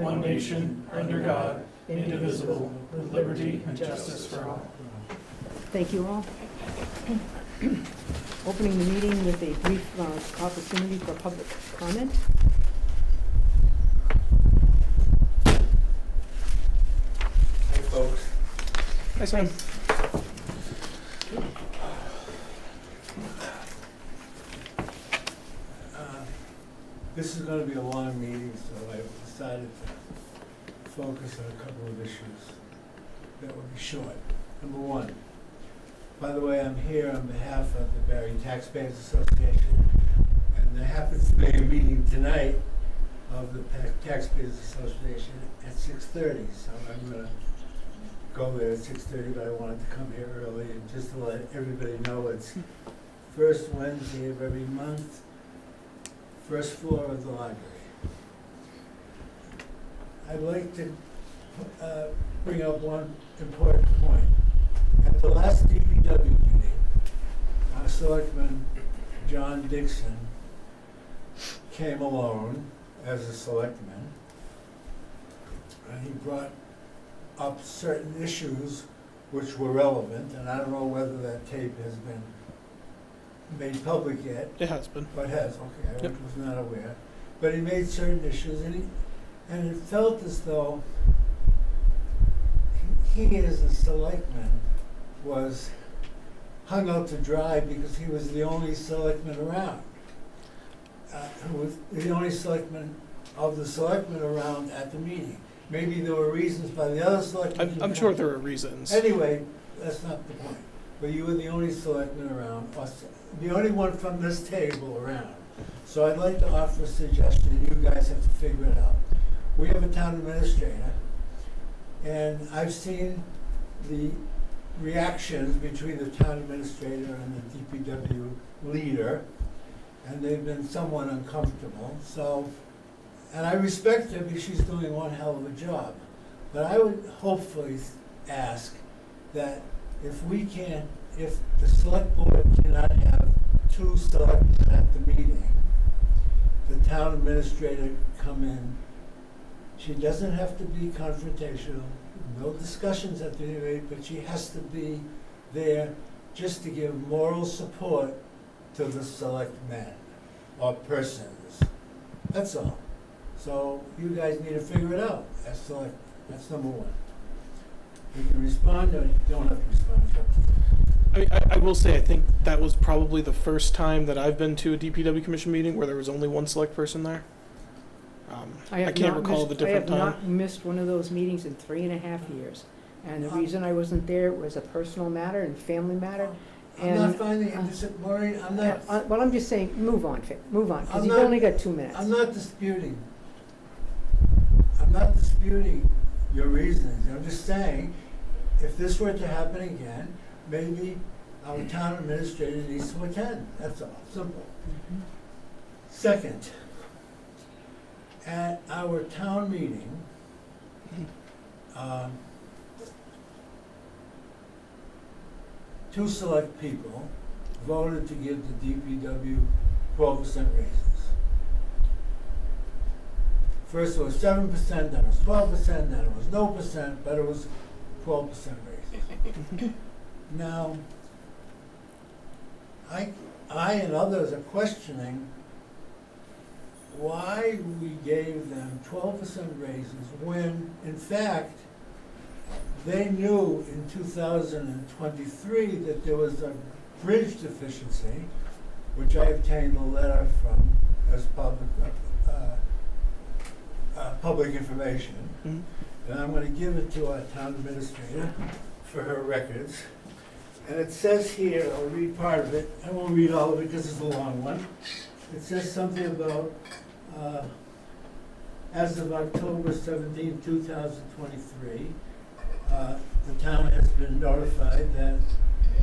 one nation, under God, indivisible, with liberty and justice for all. Thank you all. Opening the meeting with a brief opportunity for public comment. Hey, folks. Hi, Sam. This is going to be a long meeting, so I decided to focus on a couple of issues that will be short. Number one, by the way, I'm here on behalf of the Barre Taxpayers Association, and there happens to be a meeting tonight of the Taxpayers Association at 6:30, so I'm going to go there at 6:30, but I wanted to come here early and just to let everybody know it's first Wednesday of every month, first floor of the library. I'd like to bring up one important point. At the last DPW meeting, our selectman, John Dixon, came alone as a selectman, and he brought up certain issues which were relevant, and I don't know whether that tape has been made public yet. It has been. Oh, it has, okay, I Yep. was not aware. But he made certain issues, and it felt as though he as a selectman was hung out to dry because he was the only selectman around. Who was the only selectman of the selectmen around at the meeting. Maybe there were reasons by the other selectmen. I'm sure there are reasons. Anyway, that's not the point. But you were the only selectman around, or the only one from this table around. So I'd like to offer a suggestion, you guys have to figure it out. We have a town administrator, and I've seen the reactions between the town administrator and the DPW leader, and they've been somewhat uncomfortable. So, and I respect her because she's doing one hell of a job. But I would hopefully ask that if the select board cannot have two selectmen at the meeting, the town administrator come in. She doesn't have to be confrontational, no discussions at the meeting, but she has to be there just to give moral support to the select men or persons. That's all. So you guys need to figure it out. That's number one. You can respond or you don't have to respond. I will say, I think that was probably the first time that I've been to a DPW commission meeting where there was only one select person there. I can't recall the different time. I have not missed one of those meetings in 3.5 years. And the reason I wasn't there was a personal matter and family matter. I'm not finding it, Maureen, I'm not. Well, I'm just saying, move on, because I'm you've not- only got 2 minutes. I'm not disputing your reasons. I'm just saying, if this were to happen again, maybe our town administrator needs to attend. That's all, simple. Mhm. Second, at our town meeting, two select people voted to give the DPW 12% raises. First it was 7%, then it was 12%, then it was no percent, but it was 12% raises. Now, I and others are questioning why we gave them 12% raises when, in fact, they knew in 2023 that there was a bridge deficiency, which I obtained a letter from as public information. Mhm. And I'm going to give it to our town administrator for her records. And it says here, I'll read part of it. I won't read all of it because it's a long one. It says something about, as of October 17, 2023, the town has been notified that,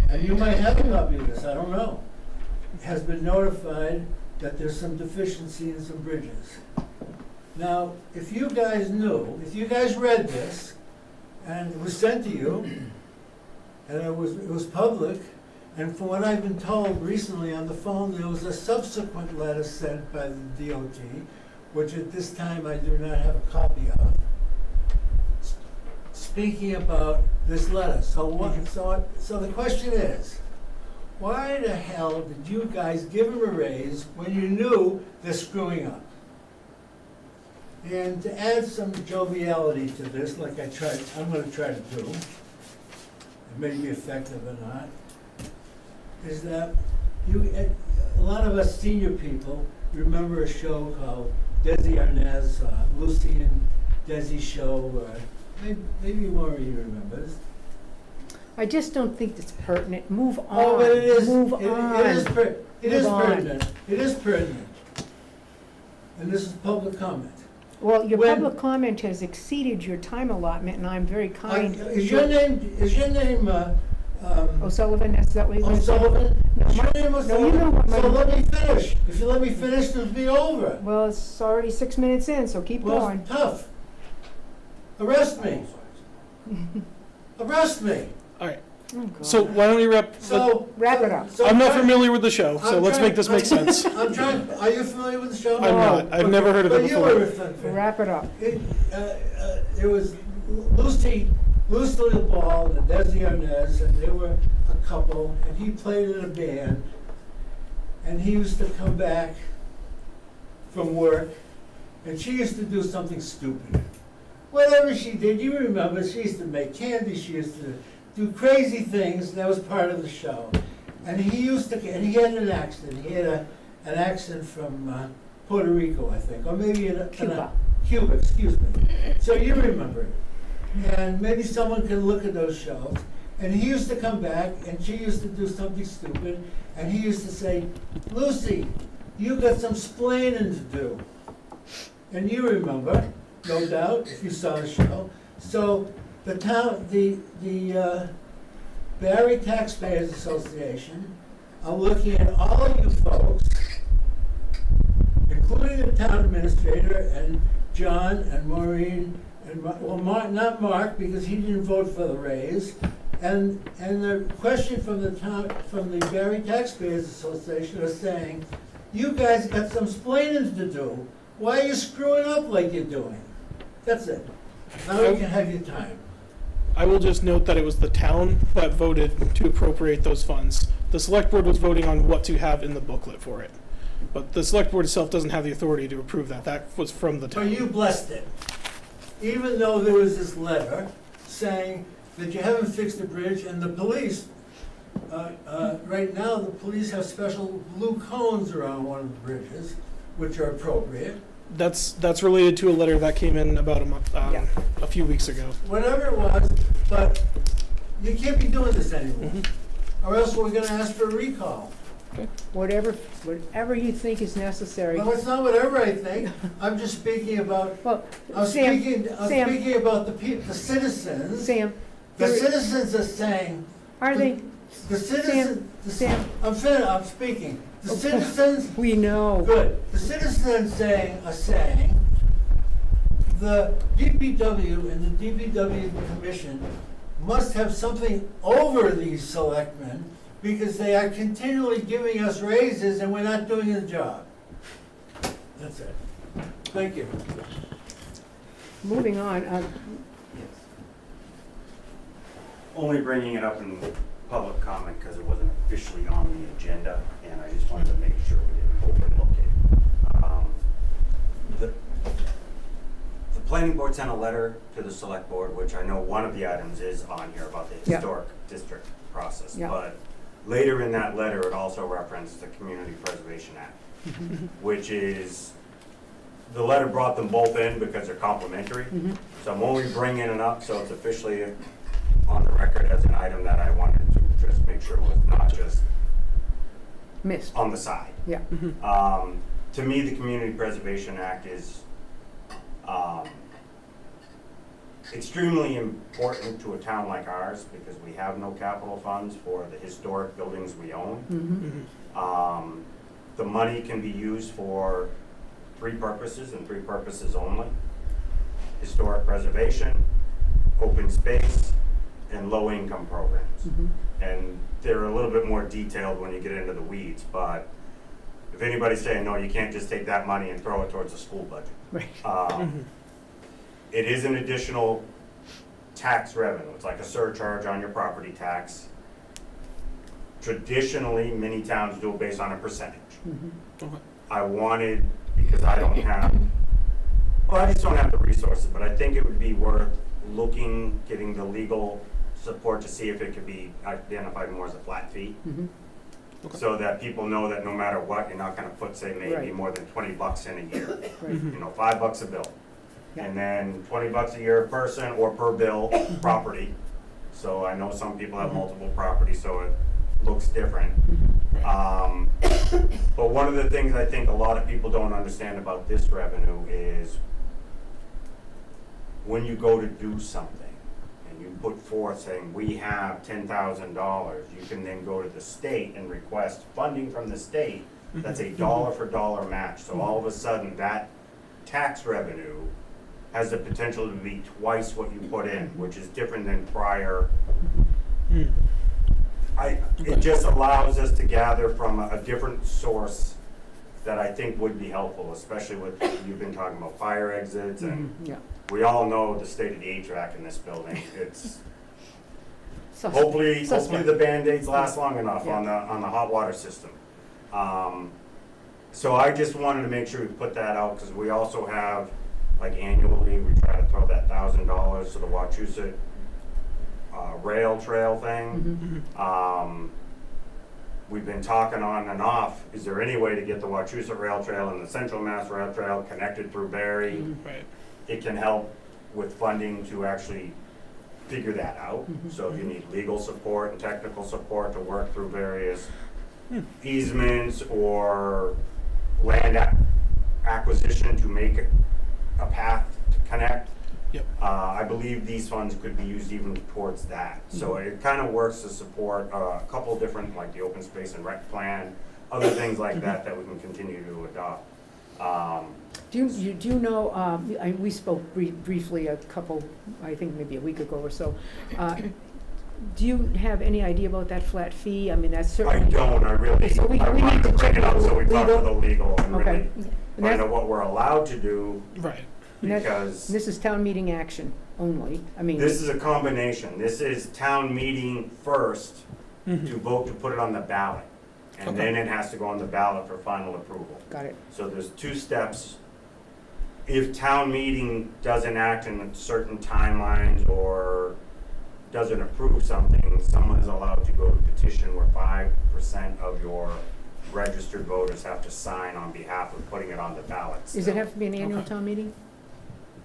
and you might have a copy of this, I don't know, has been notified that there's some deficiency in some bridges. Now, if you guys knew, if you guys read this, and it was sent to you, and it was public, and from what I've been told recently on the phone, there was a subsequent letter sent by the DOT which at this time I do not have a copy of, speaking about this letter. So the question is, why the hell did you guys give him a raise when you knew they're screwing up? And to add some joviality to this, like I'm gonna try to do, it may be effective or not, is that a lot of us senior people remember a show called Desi Arnaz, Lucy and Desi show, maybe Maureen remembers. I just don't think it's pertinent. Move on. Oh, but it is. Move It on. is Move on. pertinent. It is pertinent. And this is public comment. Well, your When- public comment has exceeded your time allotment, and I'm very kind. Is your name, O'Sullivan, is that what you're gonna say? O'Sullivan? No, Is your my- name no, O'Sullivan? you know what my- So let me finish. If you let me finish, it'll be over. Well, it's already 6 minutes in, so keep Well, going. tough. Arrest me. Arrest me. All right. Oh, God. So why don't we wrap? Wrap it up. so I'm not trying- familiar with the show, so I'm let's trying- make this make sense. I'm trying, are you familiar with the show? I'm not. I've never heard of it But you before. were a fan. Wrap it up. It was Lucy Ball and Desi Arnaz, and they were a couple, and he played in a band, and he used to come back from work, and she used to do something stupid. Whatever she did, you remember, she used to make candy, she used to do crazy things, that was part of the show. And he had an accent, he had an accent from Puerto Rico, I think, or maybe Cuba. Cuba, excuse me. So you remember it. And maybe someone can look at those shows. And he used to come back, and she used to do something stupid, and he used to say, Lucy, you got some splaining to do. And you remember, no doubt, if you saw the show. So the Barre Taxpayers Association are looking at all of you folks, including the town administrator and John and Maureen, and not Mark, because he didn't vote for the raise. And the question from the Barre Taxpayers Association is saying, you guys got some splaining to do. Why are you screwing up like you're doing? That's it. Now you can have your time. I will just note that it was the town that voted to appropriate those funds. The select board was voting on what to have in the booklet for it. But the select board itself doesn't have the authority to approve that. That was from the But town. you blessed it. Even though there was this letter saying that you haven't fixed the bridge, and the police, right now, the police have special blue cones around one of the bridges, which are appropriate. That's related to a letter that came in about a few weeks ago. Whatever it was, but you can't be doing this anymore. Or else we're gonna ask for a recall. Whatever you think is necessary. Well, it's not whatever I think. I'm just speaking about, Well, I'm Sam, speaking about the citizens. Sam, The there- citizens are saying, are they, the citizens, Sam, I'm speaking. The citizens, we know. good. The citizens are saying, the DPW and the DPW commission must have something over these selectmen because they are continually giving us raises and we're not doing the job. That's it. Thank you. Moving on, Only bringing it up in public comment because it wasn't officially on the agenda, and I just wanted to make sure we didn't overlook it. The planning board sent a letter to the select board, which I know one of the items is on here about the Yeah. historic district process. Yeah. But later in that letter, it also referenced the Community Preservation Act, which is, the letter brought them both in because they're complementary. So I'm only bringing it up so it's officially on the record as an item that I wanted to just make sure was not just missed, on the side. yeah. To me, the Community Preservation Act is extremely important to a town like ours because we have no capital funds for the historic buildings we own. The money can be used for three purposes and three purposes only: historic preservation, open space, and low-income programs. And they're a little bit more detailed when you get into the weeds, but if anybody's saying, no, you can't just take that money and throw it towards the school budget. Right. It is an additional tax revenue. It's like a surcharge on your property tax. Traditionally, many towns do it based on a percentage. Okay. I wanted, because I don't have, well, I just don't have the resources, but I think it would be worth looking, getting the legal support to see if it could be identified more as a flat fee. Okay. So that people know that no matter what, you're not gonna put, say, maybe Right. more than $20 in a year. Right. You know, $5 a bill. Yeah. And then $20 a year per person or per bill property. So I know some people have multiple properties, so it looks different. But one of the things I think a lot of people don't understand about this revenue is when you go to do something and you put forth saying, we have $10,000, you can then go to the state and request funding from the state. That's a dollar for dollar match. So all of a sudden, that tax revenue has the potential to be twice what you put in, which is different than prior. It just allows us to gather from a different source that I think would be helpful, especially with, you've been talking about fire exits, and Yeah. we all know the state of the HVAC in this building. It's, Suspect. hopefully Suspect. the Band-Aids last long enough Yeah. on the hot water system. So I just wanted to make sure we put that out, because we also have, like annually, we try to throw that $1,000 to the Wachusett rail trail thing. We've been talking on and off, is there any way to get the Wachusett Rail Trail and the Central Mass Rail Trail connected through Barre? Right. It can help with funding to actually figure that out. So if you need legal support and technical support to work through various easements or land acquisition to make a path to connect, Yep. I believe these funds could be used even towards that. So it kind of works to support a couple different, like the open space and rec plan, other things like that that we can continue to adopt. Do you know, we spoke briefly a couple, I think maybe a week ago or so. Do you have any idea about that flat fee? I mean, that's I certainly. don't, I really, So we I need wanted to to bring check it up so we talk to legal. the legal and Okay. really And find that's- out what we're allowed to do, Right. and that- because This is town meeting action only, I mean. this is a combination. This is town meeting first to vote to put it on the ballot. And Okay. then it has to go on the ballot for final approval. Got it, So there's two steps. If town meeting doesn't act in certain timelines or doesn't approve something, someone is allowed to go to petition where 5% of your registered voters have to sign on behalf of putting it on the ballot. does it have to be an annual Okay. town meeting?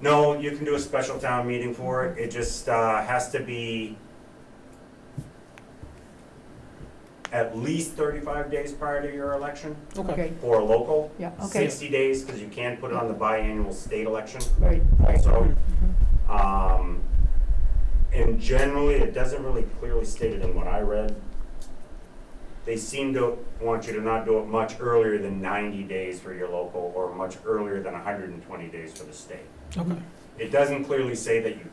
No, you can do a special town meeting for it. It just has to be at least 35 days prior to your election Okay. for a local. Yeah, okay, 60 days, because you can put it on the biannual state election right, right. also. Mhm. And generally, it doesn't really clearly state it in what I read. They seem to want you to not do it much earlier than 90 days for your local, or much earlier than 120 days for the state. Okay. It doesn't clearly say that you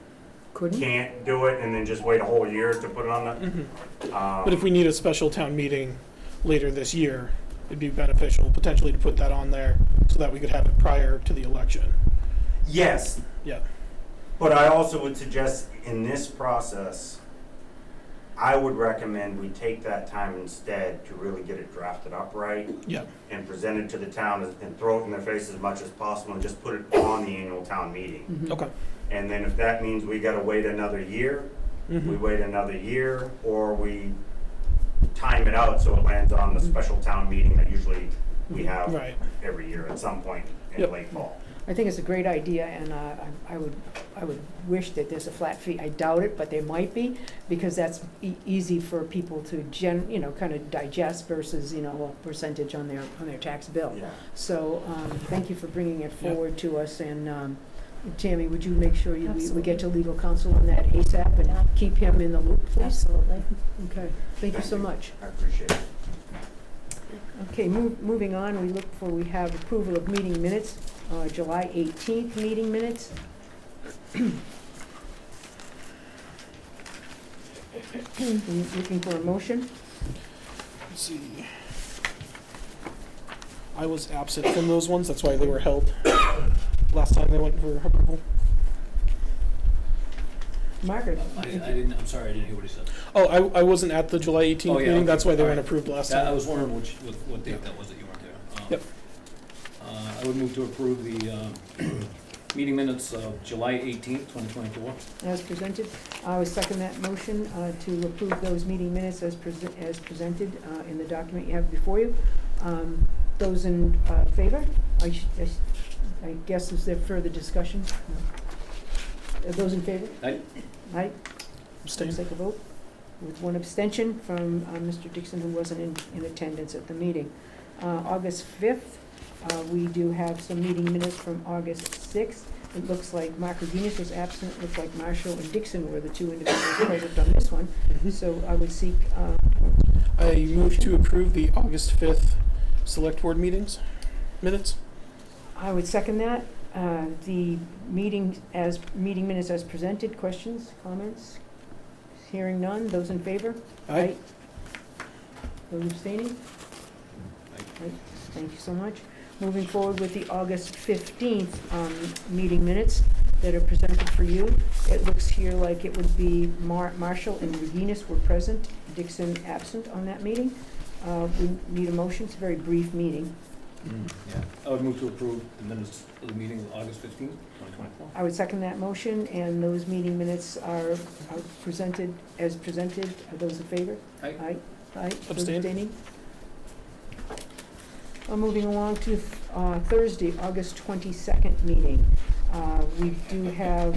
Couldn't? can't do it and then just wait a whole year to put it on the. But if we need a special town meeting later this year, it'd be beneficial potentially to put that on there so that we could have it prior to the election. Yes, Yeah. but I also would suggest in this process, I would recommend we take that time instead to really get it drafted up right Yeah. and present it to the town and throw it in their face as much as possible and just put it on the annual town meeting. Mhm. Okay. And then if that means we gotta wait another year, we wait another year, or we time it out so it lands on the special town meeting that usually we have Right. every year at some point in Yep. late fall. I think it's a great idea, and I would wish that there's a flat fee. I doubt it, but there might be, because that's easy for people to kind of digest versus, a percentage on their tax bill. Yeah. So, thank you for bringing it Yeah. forward to us, and Tammy, would you make sure we Absolutely. get to legal counsel on that ASAP and Yeah. keep him in the loop, please? Absolutely. Okay, thank you so much. I appreciate it. Okay, moving on, we have approval of meeting minutes, July 18th meeting minutes. Looking for a motion? Let's see. I was absent from those ones, that's why they were held last time they went for approval. Margaret? I didn't, I'm sorry, I didn't hear what he said. Oh, I wasn't at the July 18th Oh, yeah, meeting, okay. that's why they All weren't right. approved last Yeah, I time. was wondering what date that was that you weren't there. Yep. I would move to approve the meeting minutes of July 18th, 2024. As presented. I would second that motion to approve those meeting minutes as presented in the document you have before you. Those in favor? I guess, is there further discussion? Those in favor? Aye. Aye. Abstain. Let's take a vote. With one abstention from Mr. Dixon, who wasn't in attendance at the meeting. August 5th, we do have some meeting minutes from August 6th. It looks like Mark Reginas was absent. It looks like Marshall and Dixon were the two individuals present on this one. So I would seek, I move to approve the August 5th select board minutes. I would second that. The meeting minutes as presented. Questions, comments? Hearing none. Those in favor? Aye. Those abstaining? Aye. Right. Thank you so much. Moving forward with the August 15th meeting minutes that are presented for you. It looks here like it would be Marshall and Reginas were present, Dixon absent on that meeting. We need a motion. It's a very brief meeting. Yeah. I would move to approve the minutes of the meeting of August 15th, 2024. I would second that motion, and those meeting minutes are presented as presented. Are those in favor? Aye. Aye. Aye. Those Abstain. abstaining? Moving along to Thursday, August 22nd meeting. We do have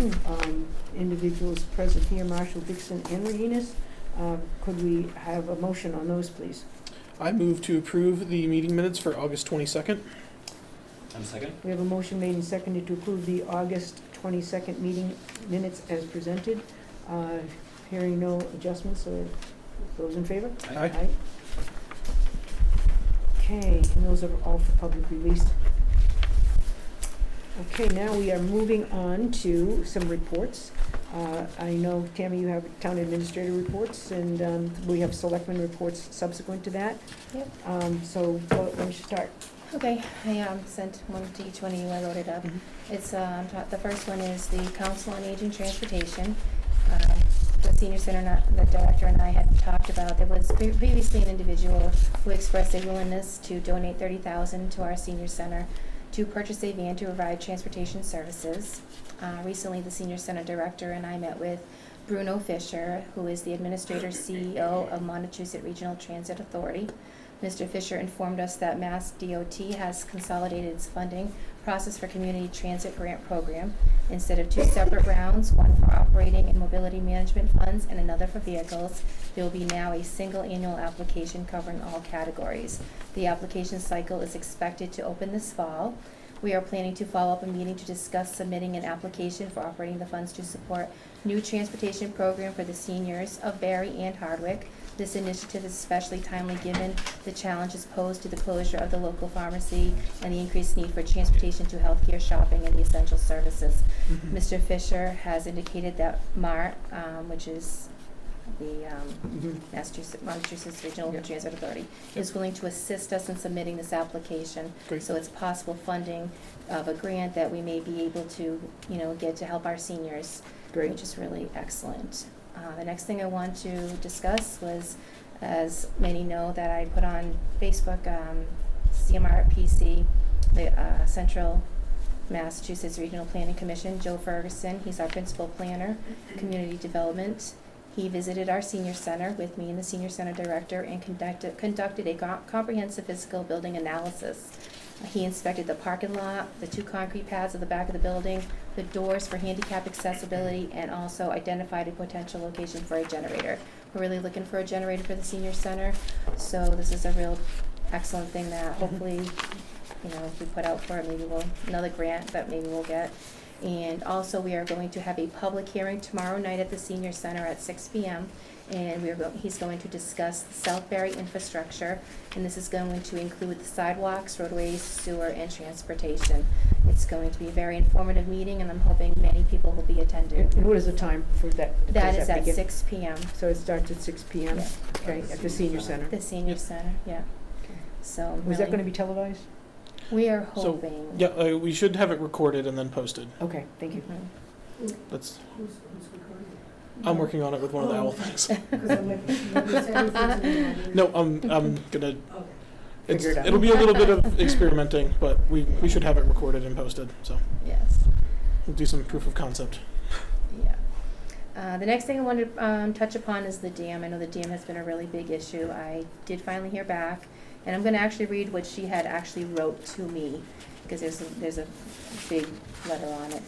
individuals present here, Marshall, Dixon, and Reginas. Could we have a motion on those, please? I move to approve the meeting minutes for August 22nd. And a second? We have a motion made and seconded to approve the August 22nd meeting minutes as presented. Hearing no adjustments, or those in favor? Aye. Okay, and those are all for public release. Okay, now we are moving on to some reports. I know, Tammy, you have town administrator reports, and we have selectmen reports subsequent to that. Yep. So, why don't you start? Okay, I sent one to each one of you, I wrote it up. It's, the first one is the Council on Aging Transportation. The senior center, the director and I had talked about, there was previously an individual who expressed a willingness to donate $30,000 to our senior center to purchase a van to provide transportation services. Recently, the senior center director and I met with Bruno Fisher, who is the administrator CEO of Montechusett Regional Transit Authority. Mr. Fisher informed us that Mass DOT has consolidated its funding process for community transit grant program. Instead of two separate rounds, one for operating and mobility management funds and another for vehicles, there will be now a single annual application covering all categories. The application cycle is expected to open this fall. We are planning to follow up a meeting to discuss submitting an application for operating the funds to support new transportation program for the seniors of Barre and Hardwick. This initiative is especially timely given the challenges posed to the closure of the local pharmacy and the increased need for transportation to healthcare, shopping, and the essential services. Mr. Fisher has indicated that MART, which is the Montechusett Regional Transit Authority, is willing to assist us in submitting this application. Great. So it's possible funding of a grant that we may be able to, get to help our seniors, Great. which is really excellent. The next thing I want to discuss was, as many know, that I put on Facebook, CMRPC, the Central Massachusetts Regional Planning Commission, Joe Ferguson, he's our principal planner, community development. He visited our senior center with me and the senior center director and conducted a comprehensive physical building analysis. He inspected the parking lot, the two concrete pads at the back of the building, the doors for handicap accessibility, and also identified a potential location for a generator. We're really looking for a generator for the senior center, so this is a real excellent thing that hopefully, if we put out for it, maybe another grant that maybe we'll get. And also, we are going to have a public hearing tomorrow night at the senior center at 6 p.m. And he's going to discuss the South Barre infrastructure, and this is going to include the sidewalks, roadways, sewer, and transportation. It's going to be a very informative meeting, and I'm hoping many people will be attending. And what is the time for that? That is at begin? 6 p.m. So it starts at 6 p.m.? Yeah. Okay, at the senior center. The senior Yep. center, yeah. Okay. So Was that really- gonna be televised? We are So, hoping. Yeah, we should have it recorded and then posted. Okay, thank you. Mhm. That's, Who's recording? I'm working on it with one of the owl things. Because I'm like, you said anything to me, I didn't- No, I'm gonna, Okay. it's, Figure it out. it'll be a little bit of experimenting, but we should have it recorded and posted, so Yes. we'll do some proof of concept. Yeah. The next thing I wanted to touch upon is the dam. I know the dam has been a really big issue. I did finally hear back, and I'm going to actually read what she had actually wrote to me, because there's a big letter on it.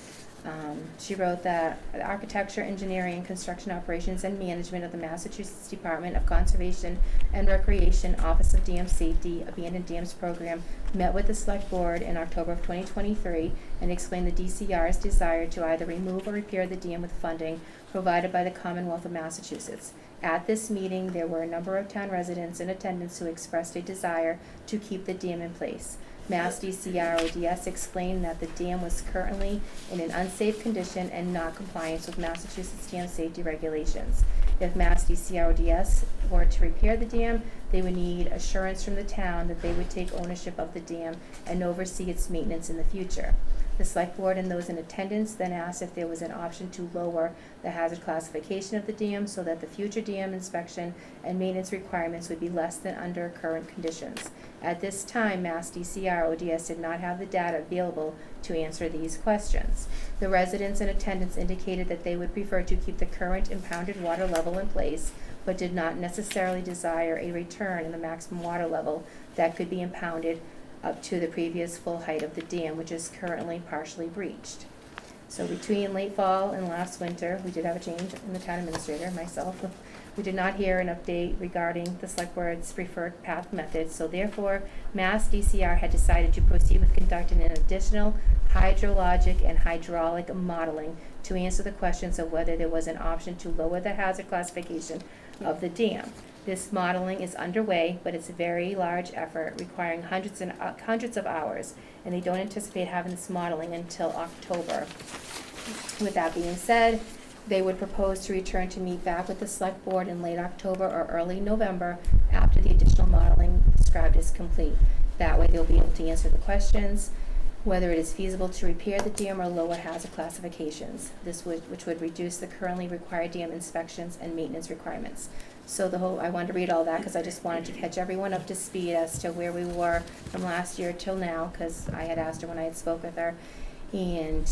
She wrote that the Architecture, Engineering, Construction Operations, and Management of the Massachusetts Department of Conservation and Recreation Office of Dam Safety Abandoned Dams Program met with the Select Board in October of 2023 and explained the DCR's desire to either remove or repair the dam with funding provided by the Commonwealth of Massachusetts. At this meeting, there were a number of town residents in attendance who expressed a desire to keep the dam in place. Mass DCR-ODS explained that the dam was currently in an unsafe condition and not compliant with Massachusetts dam safety regulations. If Mass DCR-ODS were to repair the dam, they would need assurance from the town that they would take ownership of the dam and oversee its maintenance in the future. The Select Board and those in attendance then asked if there was an option to lower the hazard classification of the dam so that the future dam inspection and maintenance requirements would be less than under current conditions. At this time, Mass DCR-ODS did not have the data available to answer these questions. The residents in attendance indicated that they would prefer to keep the current impounded water level in place, but did not necessarily desire a return in the maximum water level that could be impounded up to the previous full height of the dam, which is currently partially breached. So between late fall and last winter, we did have a change in the town administrator, myself. We did not hear an update regarding the Select Board's preferred path method, so therefore, Mass DCR had decided to proceed with conducting an additional hydrologic and hydraulic modeling to answer the questions of whether there was an option to lower the hazard classification of the dam. This modeling is underway, but it's a very large effort requiring hundreds of hours, and they don't anticipate having this modeling until October. With that being said, they would propose to return to meet back with the Select Board in late October or early November after the additional modeling described is complete. That way they'll be able to answer the questions, whether it is feasible to repair the dam or lower hazard classifications, which would reduce the currently required dam inspections and maintenance requirements. So I wanted to read all that because I just wanted to catch everyone up to speed as to where we were from last year till now, because I had asked her when I had spoke with her, and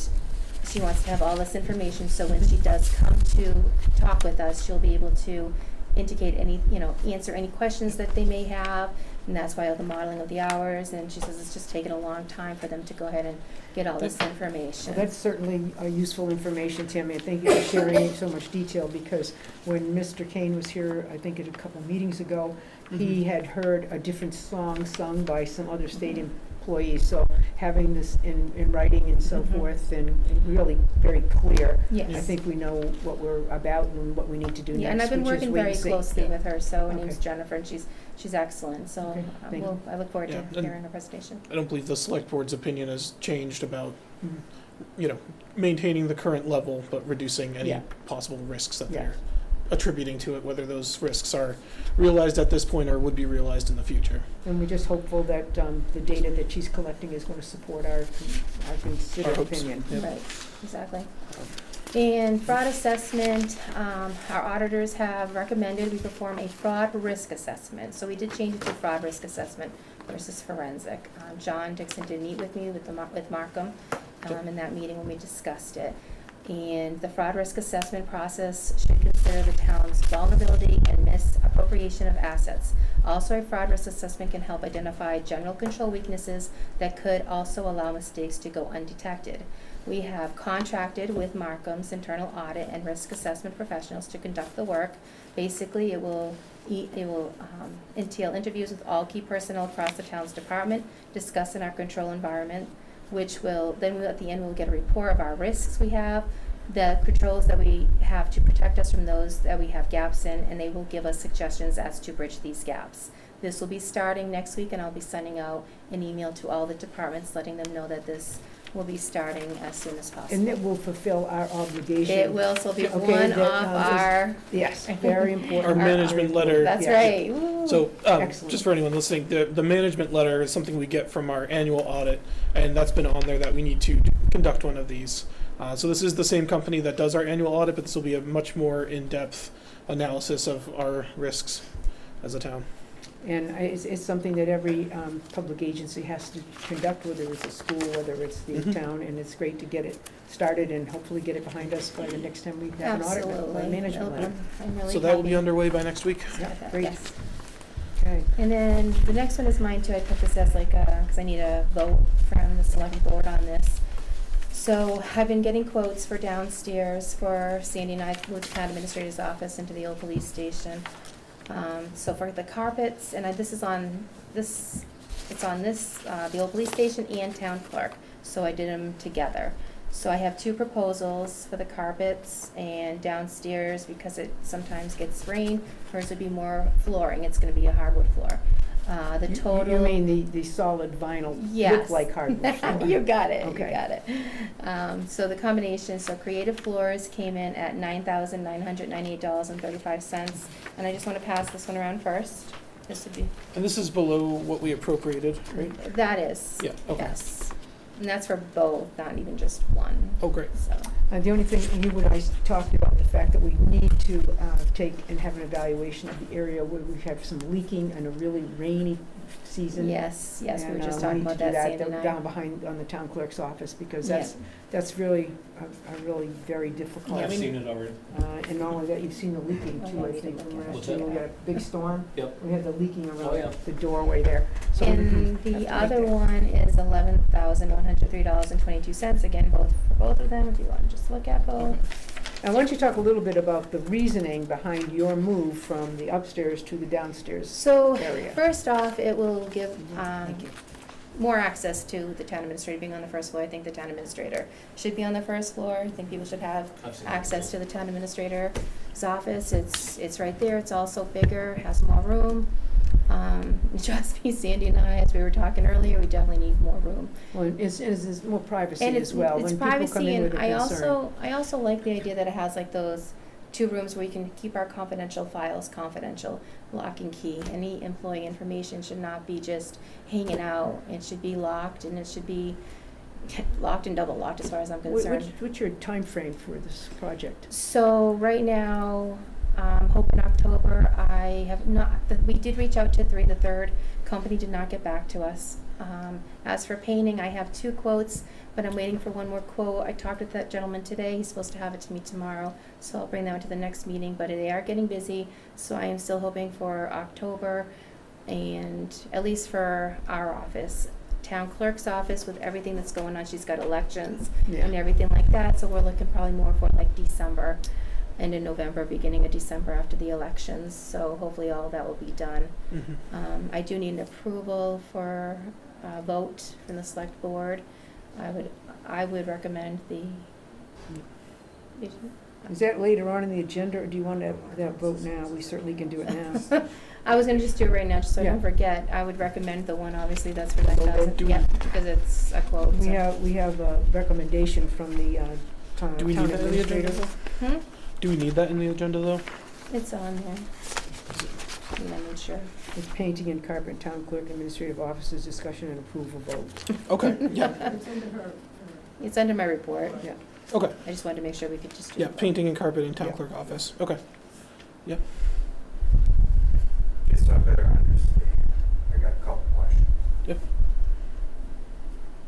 she wants to have all this information, so when she does come to talk with us, she'll be able to indicate any, answer any questions that they may have, and that's why all the modeling of the hours, and she says it's just taken a long time for them to go ahead and get all this information. Well, that's certainly useful information, Tammy, and thank you for sharing so much detail, because when Mr. Kane was here, I think a couple meetings ago, he had heard a different song sung by some other state employees, so having this in writing and so forth, and really very clear, Yes. I think we know what we're about and what we need to do next, Yeah, and I've been which is working wait very and see. closely with her, so her Okay. name's Jennifer, and she's excellent, so Okay, thank you. I look forward Yeah, to and- hearing her presentation. I don't believe the Select Board's opinion has changed about, Mhm. maintaining the current level, but reducing any Yeah. possible risks that Yeah. they're attributing to it, whether those risks are realized at this point or would be realized in the future. And we're just hopeful that the data that she's collecting is going to support our considered hopes. opinion. Yep. Right, exactly. And fraud assessment, our auditors have recommended we perform a fraud risk assessment. So we did change it to fraud risk assessment versus forensic. John Dixon did meet with me with Markham in that meeting when we discussed it. And the fraud risk assessment process should consider the town's vulnerability and misappropriation of assets. Also, a fraud risk assessment can help identify general control weaknesses that could also allow mistakes to go undetected. We have contracted with Markham's internal audit and risk assessment professionals to conduct the work. Basically, it will entail interviews with all key personnel across the town's department, discussing our control environment, which will, then at the end, we'll get a report of our risks we have, the controls that we have to protect us from those that we have gaps in, and they will give us suggestions as to bridge these gaps. This will be starting next week, and I'll be sending out an email to all the departments letting them know that this will be starting as soon as And possible. it will fulfill our obligation. It will, so it'll be Okay, one that, off our, Yes, very important. Our management letter. that's Yes. right. Woo. So, Excellent. just for anyone listening, the management letter is something we get from our annual audit, and that's been on there that we need to conduct one of these. So this is the same company that does our annual audit, but this will be a much more in-depth analysis of our risks as a town. And it's something that every public agency has to conduct, whether it's a school, whether it's the Mhm. town, and it's great to get it started and hopefully get it behind us by the next time we have an audit, Absolutely. management letter. I'm really So that will be happy. underway by next week. Yeah, with that, great. yes. Okay. And then the next one is mine too. I put this as like because I need a vote from the select board on this. So I've been getting quotes for downstairs for Sandy and I moved to town administrator's office into the old police station. So for the carpets, and this is on this, it's on this, the old police station and town clerk. So I did them together. So I have 2 proposals for the carpets and downstairs because it sometimes gets rain. Hers would be more flooring. It's gonna be a hardwood floor. The total. You mean the solid vinyl, Yes. look like hardwood floor? You got it, you Okay. got it. So the combination, so Creative Floors came in at $9,998.35. And I just wanna pass this one around first. This would be, And this is below what we appropriated, right? that is. Yeah, okay. Yes. And that's for both, not even just one, Oh, great. so. The only thing, you and I talked about the fact that we need to take and have an evaluation of the area where we have some leaking and a really rainy season. Yes, we were And, just we talking need to about do that, Sandy and I. down behind, on the town clerk's office, because Yeah. that's really, a really very difficult. Yeah, I've we- seen it already. And not only that, you've seen the leaking Oh, too, yeah, I we think, did from look at last it. year, we had a big storm. Yep. We had the leaking Oh, around yeah. the doorway there. So we And have the to other make that- one is $11,103.22. Again, both for both of them. Do you want to just look at both? Now, why don't you talk a little bit about the reasoning behind your move from the upstairs to the downstairs So, area? first off, it will give Thank you. more access to the town administrator being on the first floor. I think the town administrator should be on the first floor. I think people should have I've seen it. access to the town administrator's office. It's right there. It's also bigger, has more room. Trust me, Sandy and I, as we were talking earlier, we definitely need more room. Well, it's more privacy And as well. it's When people come privacy, in with and a concern. I also like the idea that it has like those 2 rooms where you can keep our confidential files confidential, lock and key. Any employee information should not be just hanging out. It should be locked, and it should be locked and double locked as far as I'm concerned. What's your time frame for this project? So right now, hope in October. I have not, we did reach out to the third company did not get back to us. As for painting, I have 2 quotes, but I'm waiting for one more quote. I talked with that gentleman today. He's supposed to have it to me tomorrow, so I'll bring that to the next meeting, but they are getting busy, so I am still hoping for October, and at least for our office. Town clerk's office, with everything that's going on, she's got elections and Yeah. everything like that, so we're looking probably more for like December, and in November, beginning of December after the elections, so hopefully all that will be done. Mhm. I do need an approval for a vote from the select board. I would recommend Is that later on in the agenda, or do you want that vote now? We certainly can do it now. I was gonna just do it right now, just so I don't Yeah. forget. I would recommend the one, obviously, that's for Well, 9,000, do we- yeah, because it's a quote, We so. have a recommendation from the town Do we need that in the agenda administrator. though? Hmm? Do we need that in the agenda though? It's on there. I made sure. It's painting and carpet, town clerk, administrative offices, discussion and approval vote. Okay, yeah, It's under my report. Yeah. okay. I just wanted to make sure we could just do Yeah, it. painting and carpet in town Yeah. clerk office. Okay. Just so I better understand, I got a couple questions. Yep.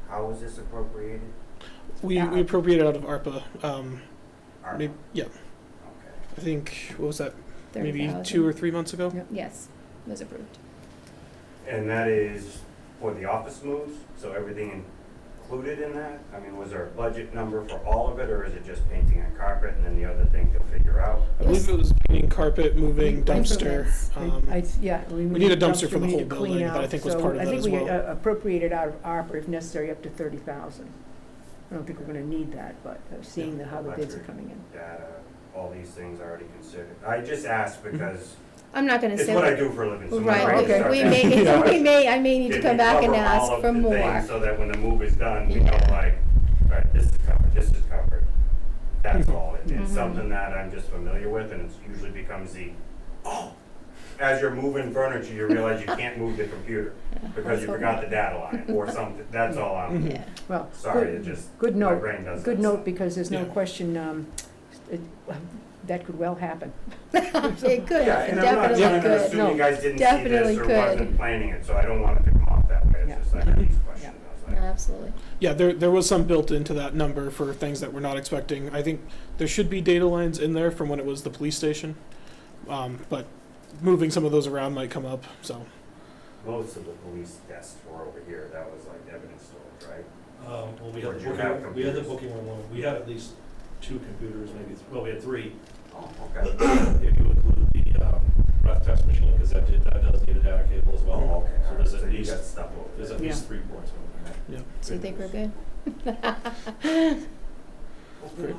How was this appropriated? We appropriated out of ARPA. ARPA? Maybe, yeah, Okay. I think, what was that, maybe 30,000. 2 or 3 months ago? Yeah. Yes, it was approved. And that is for the office moves, so everything included in that? I mean, was there a budget number for all of it, or is it just painting and carpet, and then the other thing to figure out? I believe it was painting, carpet, moving, dumpster. Improvements. We need a dumpster for the we need whole to clean building, that I out. think was So part of that as I think well. we appropriated out of ARPA, if necessary, up to 30,000. I don't think we're gonna need that, but seeing how the bids are coming in. Data, all these things already considered. I just asked because I'm not gonna it's say. what I do for a living. So Right, whenever I okay. start we that, may, Yeah. I may need to did come we back and cover all ask of for the more. things So that when the move is done, we know Yeah. like, right, this is covered, this is covered. That's all. It's Mhm. something that I'm just familiar with, and it usually becomes as you're moving furniture, you realize you can't move the computer because you forgot the data line or something. That's all I'm, Yeah. Well, sorry, it just, good my note, brain does good that note, stuff. because there's no Yeah. question, that could well happen. It could, Yeah, it and I'm not definitely trying to could. assume you guys didn't see Definitely this or could. wasn't planning it, so I don't want it to come off that way. Yeah. It's just I had these questions. I was like, Absolutely. Yeah, there was some built into that number for things that we're not expecting. I think there should be data lines in there from when it was the police station, but moving some of those around might come up, so. most of the police desks were over here. That was like evidence storage, right? Well, we Or had do the you have booking, we had the computers? booking room, we had at least 2 computers, maybe, well, we had 3. Oh, okay. If you include the breath test machine, because that does need a data cable as well. Oh, okay. So there's So at you least, got stuff over there's there. at least Yeah. 3 ports over there. So you think we're good? Great.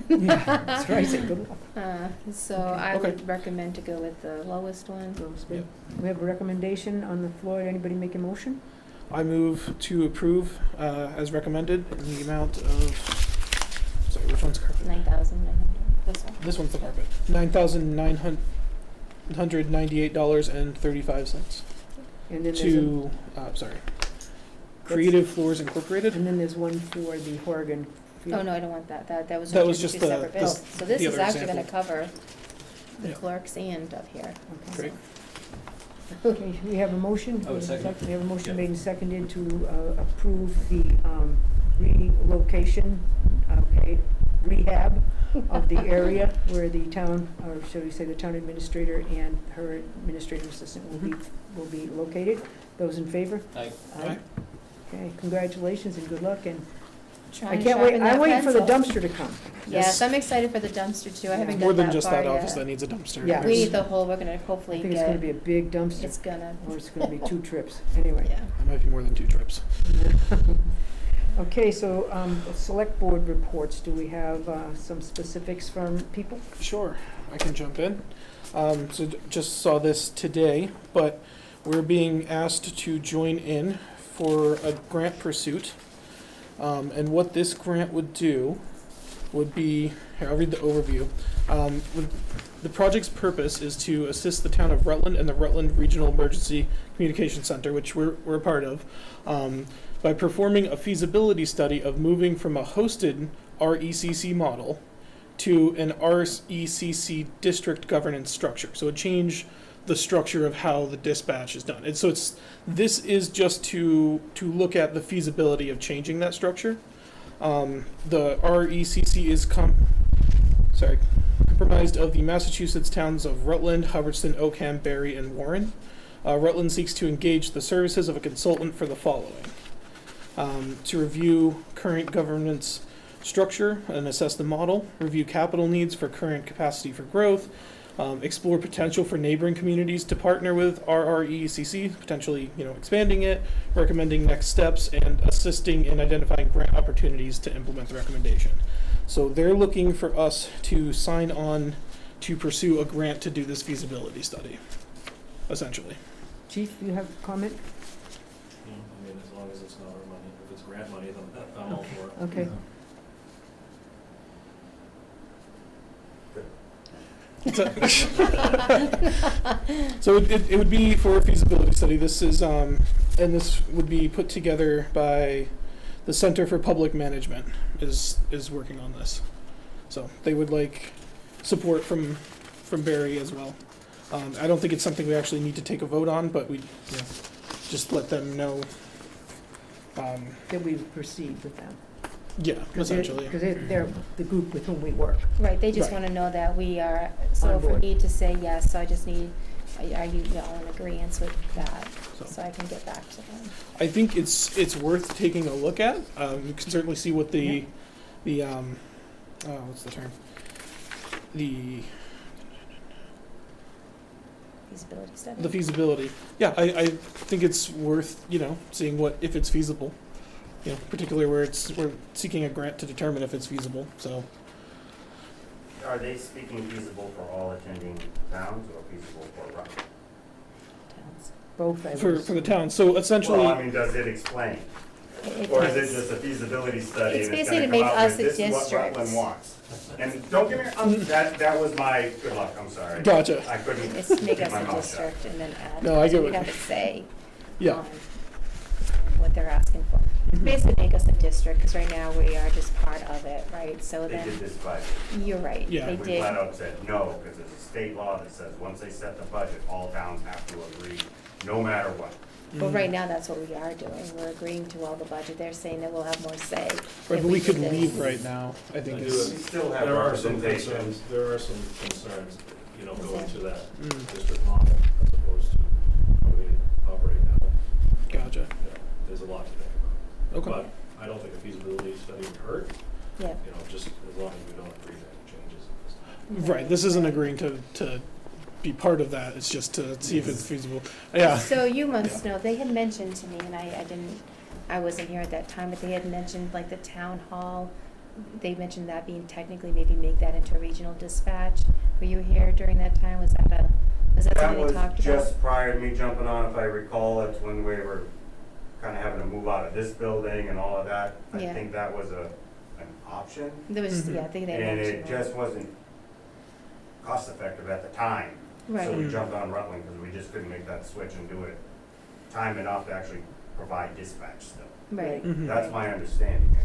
That's right, say good luck. So I Okay. would recommend to go with the lowest one. We have a recommendation on the floor. Anybody make a motion? I move to approve as recommended in the amount of, sorry, which one's carpet? 9,900. This one. This one's the carpet. $9,998.35 And then there's a, to, sorry, Creative Floors Incorporated. and then there's one for the Horgan. Oh, no, I don't want that. That was That was two just the- separate bills. the- So this the is other actually gonna example. cover the Yeah. clerks and up here. Okay. Great. Okay, we have a motion. I would second. We have a motion Yeah. made and seconded to approve the relocation, okay, rehab of the area where the town, or shall we say, the town administrator and her administrative assistant will be located. Those in favor? Aye. Aye. Okay, congratulations and good luck, and Try I and can't wait, sharpen I'm that waiting for the pencil. dumpster to come. Yes, I'm excited for the dumpster too. I Yeah. haven't More got than that just far that office yet. that needs a dumpster. Yeah. We There's- need the whole, we're gonna I hopefully think it's gonna get, be a big dumpster, it's gonna, or it's gonna be 2 trips, anyway. yeah. It might be more than 2 trips. Okay, so, select board reports, do we have, some specifics from people? Sure, I can jump in. Just saw this today, but we're being asked to join in for a grant pursuit. And what this grant would do would be, here, I'll read the overview. The project's purpose is to assist the town of Rutland and the Rutland Regional Emergency Communication Center, which we're a part of, by performing a feasibility study of moving from a hosted RECC model to an RECC district governance structure. So it changed the structure of how the dispatch is done. And so this is just to look at the feasibility of changing that structure. The RECC is comprised of the Massachusetts towns of Rutland, Hubbardston, Oakham, Barre, and Warren. Rutland seeks to engage the services of a consultant for the following: to review current governance structure and assess the model, review capital needs for current capacity for growth, explore potential for neighboring communities to partner with RRECC, potentially, expanding it, recommending next steps, and assisting in identifying grant opportunities to implement the recommendation. So they're looking for us to sign on to pursue a grant to do this feasibility study, essentially. Chief, you have a comment? I mean, as long as it's not our money. If it's grant money, then I'm all for it. Okay. So it would be for a feasibility study. This is, and this would be put together by the Center for Public Management is working on this. So they would like support from Barry as well. I don't think it's something we actually need to take a vote on, but we just let them know. That we proceed with them. Yeah, essentially. Because they're the group with whom we work. Right, they just Right. wanna know that we are, so On for board. me to say yes, I just need, are you all in agreement with that? So- So I can get back to them. I think it's worth taking a look at. You can certainly see what the what's the term? The Feasibility study? the feasibility. Yeah, I think it's worth, seeing if it's feasible. Particularly where we're seeking a grant to determine if it's feasible, so. Are they speaking feasible for all attending towns or feasible for Rutland? Both, I For would the town, so essentially. Well, I mean, does it explain? Or is it just a feasibility study It's and it's basically gonna to come make out us with a this is what district. Rutland wants? And don't get me wrong, that was my, good luck, I'm sorry. Gotcha. I couldn't It's to make keep us my a mouth shut. district and then add, No, I so get we what- have a say Yeah. on what they're asking for. Basically make us a district, because right now we are just part of it, right? So They then, did this budget. you're right, Yeah. they We did. flat out said no, because there's a state law that says once they set the budget, all towns have to agree, no matter what. But right now, that's what we are doing. We're agreeing to all the budget. They're saying that we'll have more say. Right, if but we do could this. leave right now, I think I is, do We still have There are some representation. concerns, there are some concerns, you know, Is going there? to that Mm. district model as opposed to how we operate now. gotcha. You know, there's a lot to think about. Okay. But I don't think a feasibility study would hurt, Yeah, you know, just as long as we don't agree to any changes at this time. Right, this isn't agreeing to be part of that, it's just to see if it's feasible. Yeah, so you must know, they had mentioned to me, and I wasn't here at that time, but they had mentioned like the town hall. They mentioned that being technically, maybe make that into a regional dispatch. Were you here during that time? Was that That something was they talked about? just prior to me jumping on, if I recall, it's when we were kind of having to move out of this building and all of that. I Yeah. think that was an option, There was, Mhm. yeah, I think they and mentioned it that. just wasn't cost effective at the time. So Right, we Mm. jumped on Rutland because we just couldn't make that switch and do it time enough to actually provide dispatch still. right. Mhm. That's my understanding.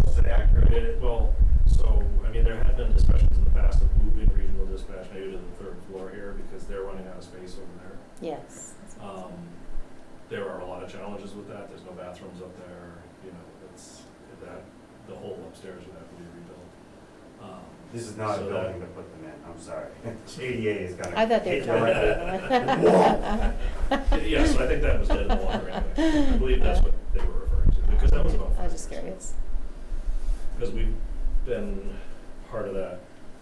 Is it accurate? Well, so, I mean, there have been discussions in the past of moving regional dispatch maybe to the third floor here because they're running out of space over there. Yes. There are a lot of challenges with that, there's no bathrooms up there, you know, it's, that, the whole upstairs would have to be rebuilt. This is not a So building to put them in, I'm sorry. ADA is gonna. I thought they hit were you talking right- Yeah, so I think that was dead in the water anyway. I believe that's what they were referring to, because that was about. I was just curious. Because we've been part of that,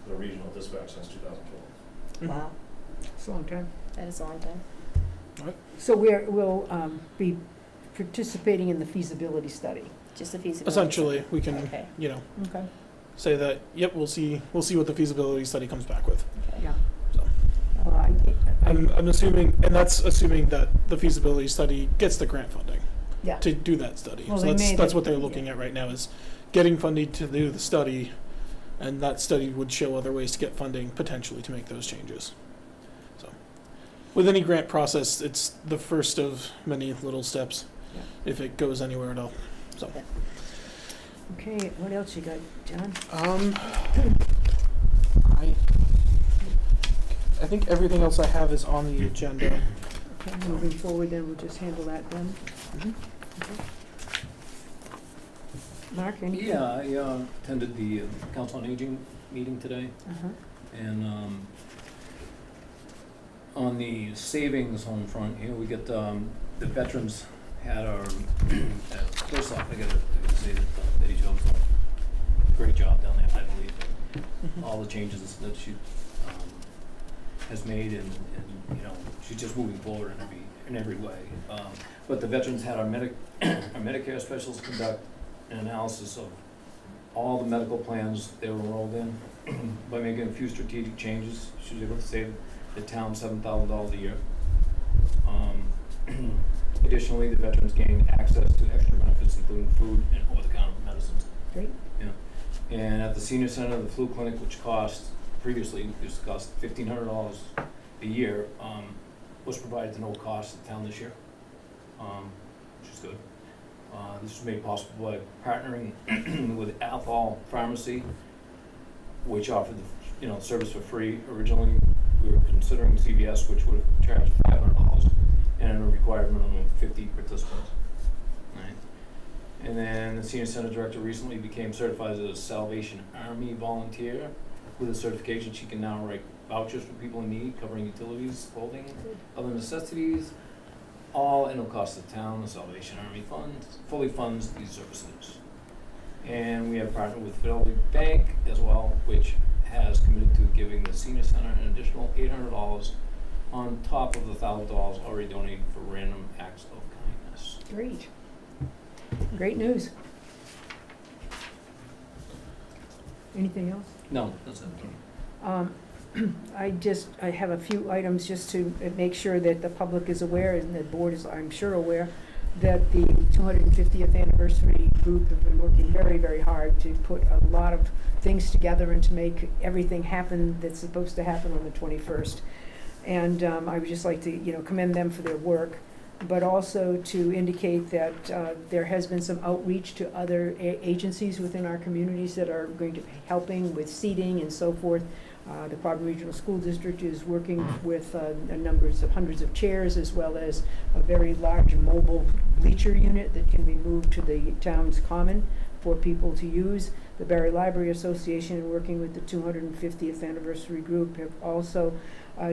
the regional dispatch since 2012. Wow, It's a long time. that is a long time. So we'll be participating in the feasibility study. Just a feasibility. Essentially, we can, Okay. Okay. say that, yep, we'll see what the feasibility study comes back with. Okay. Yeah. So. Well, I'm assuming, and that's assuming that the feasibility study gets the grant funding yeah. to do that study. Well, So they that's, may- that's what they're looking at right now, is getting funding to do the study, and that study would show other ways to get funding potentially to make those changes. So, with any grant process, it's the first of many little steps, Yeah. if it goes anywhere at all. So, Okay, what else you got, John? I think everything else I have is on the agenda. Okay, moving forward, then we'll just handle that then. Mhm. Okay. Mark, anything? Yeah, I attended the Council on Aging meeting today, Uh-huh. and on the savings home front, here we get, the veterans had our, first off, I gotta say that Betty Jones did a great job down there, I believe, and all the changes that she has made, and you know, she's just moving forward in every way. But the veterans had our our Medicare specialists conduct an analysis of all the medical plans they were enrolled in. By making a few strategic changes, she was able to save the town $7,000 a year. Additionally, the veterans gained access to extra benefits, including food and over-the-counter medicines. Great. And at the senior center, the flu clinic, which previously used to cost $1,500 a year, was provided to no cost to the town this year, which is good. This was made possible by partnering with Athol Pharmacy, which offered the service for free. Originally, we were considering CVS, which would have charged $500 and a required minimum of 50 participants. Right. And then the senior center director recently became certified as a Salvation Army volunteer. With a certification, she can now write vouchers for people in need, covering utilities, clothing, other necessities, all at no cost to the town. The Salvation Army fully funds these services. And we have partnered with Fidelity Bank as well, which has committed to giving the senior center an additional $800 on top of the $1,000 already donated for random acts of kindness. Great. Great news. Anything else? No, that's it. I have a few items just to make sure that the public is aware, and the board is, I'm sure, aware. that the 250th anniversary group have been working very, very hard to put a lot of things together and to make everything happen that's supposed to happen on the 21st. And I would just like to, commend them for their work, but also to indicate that there has been some outreach to other agencies within our communities that are going to be helping with seating and so forth. The Quabbin Regional School District is working with hundreds of chairs, as well as a very large mobile bleacher unit that can be moved to the town's common for people to use. The Barre Library Association, working with the 250th anniversary group, have also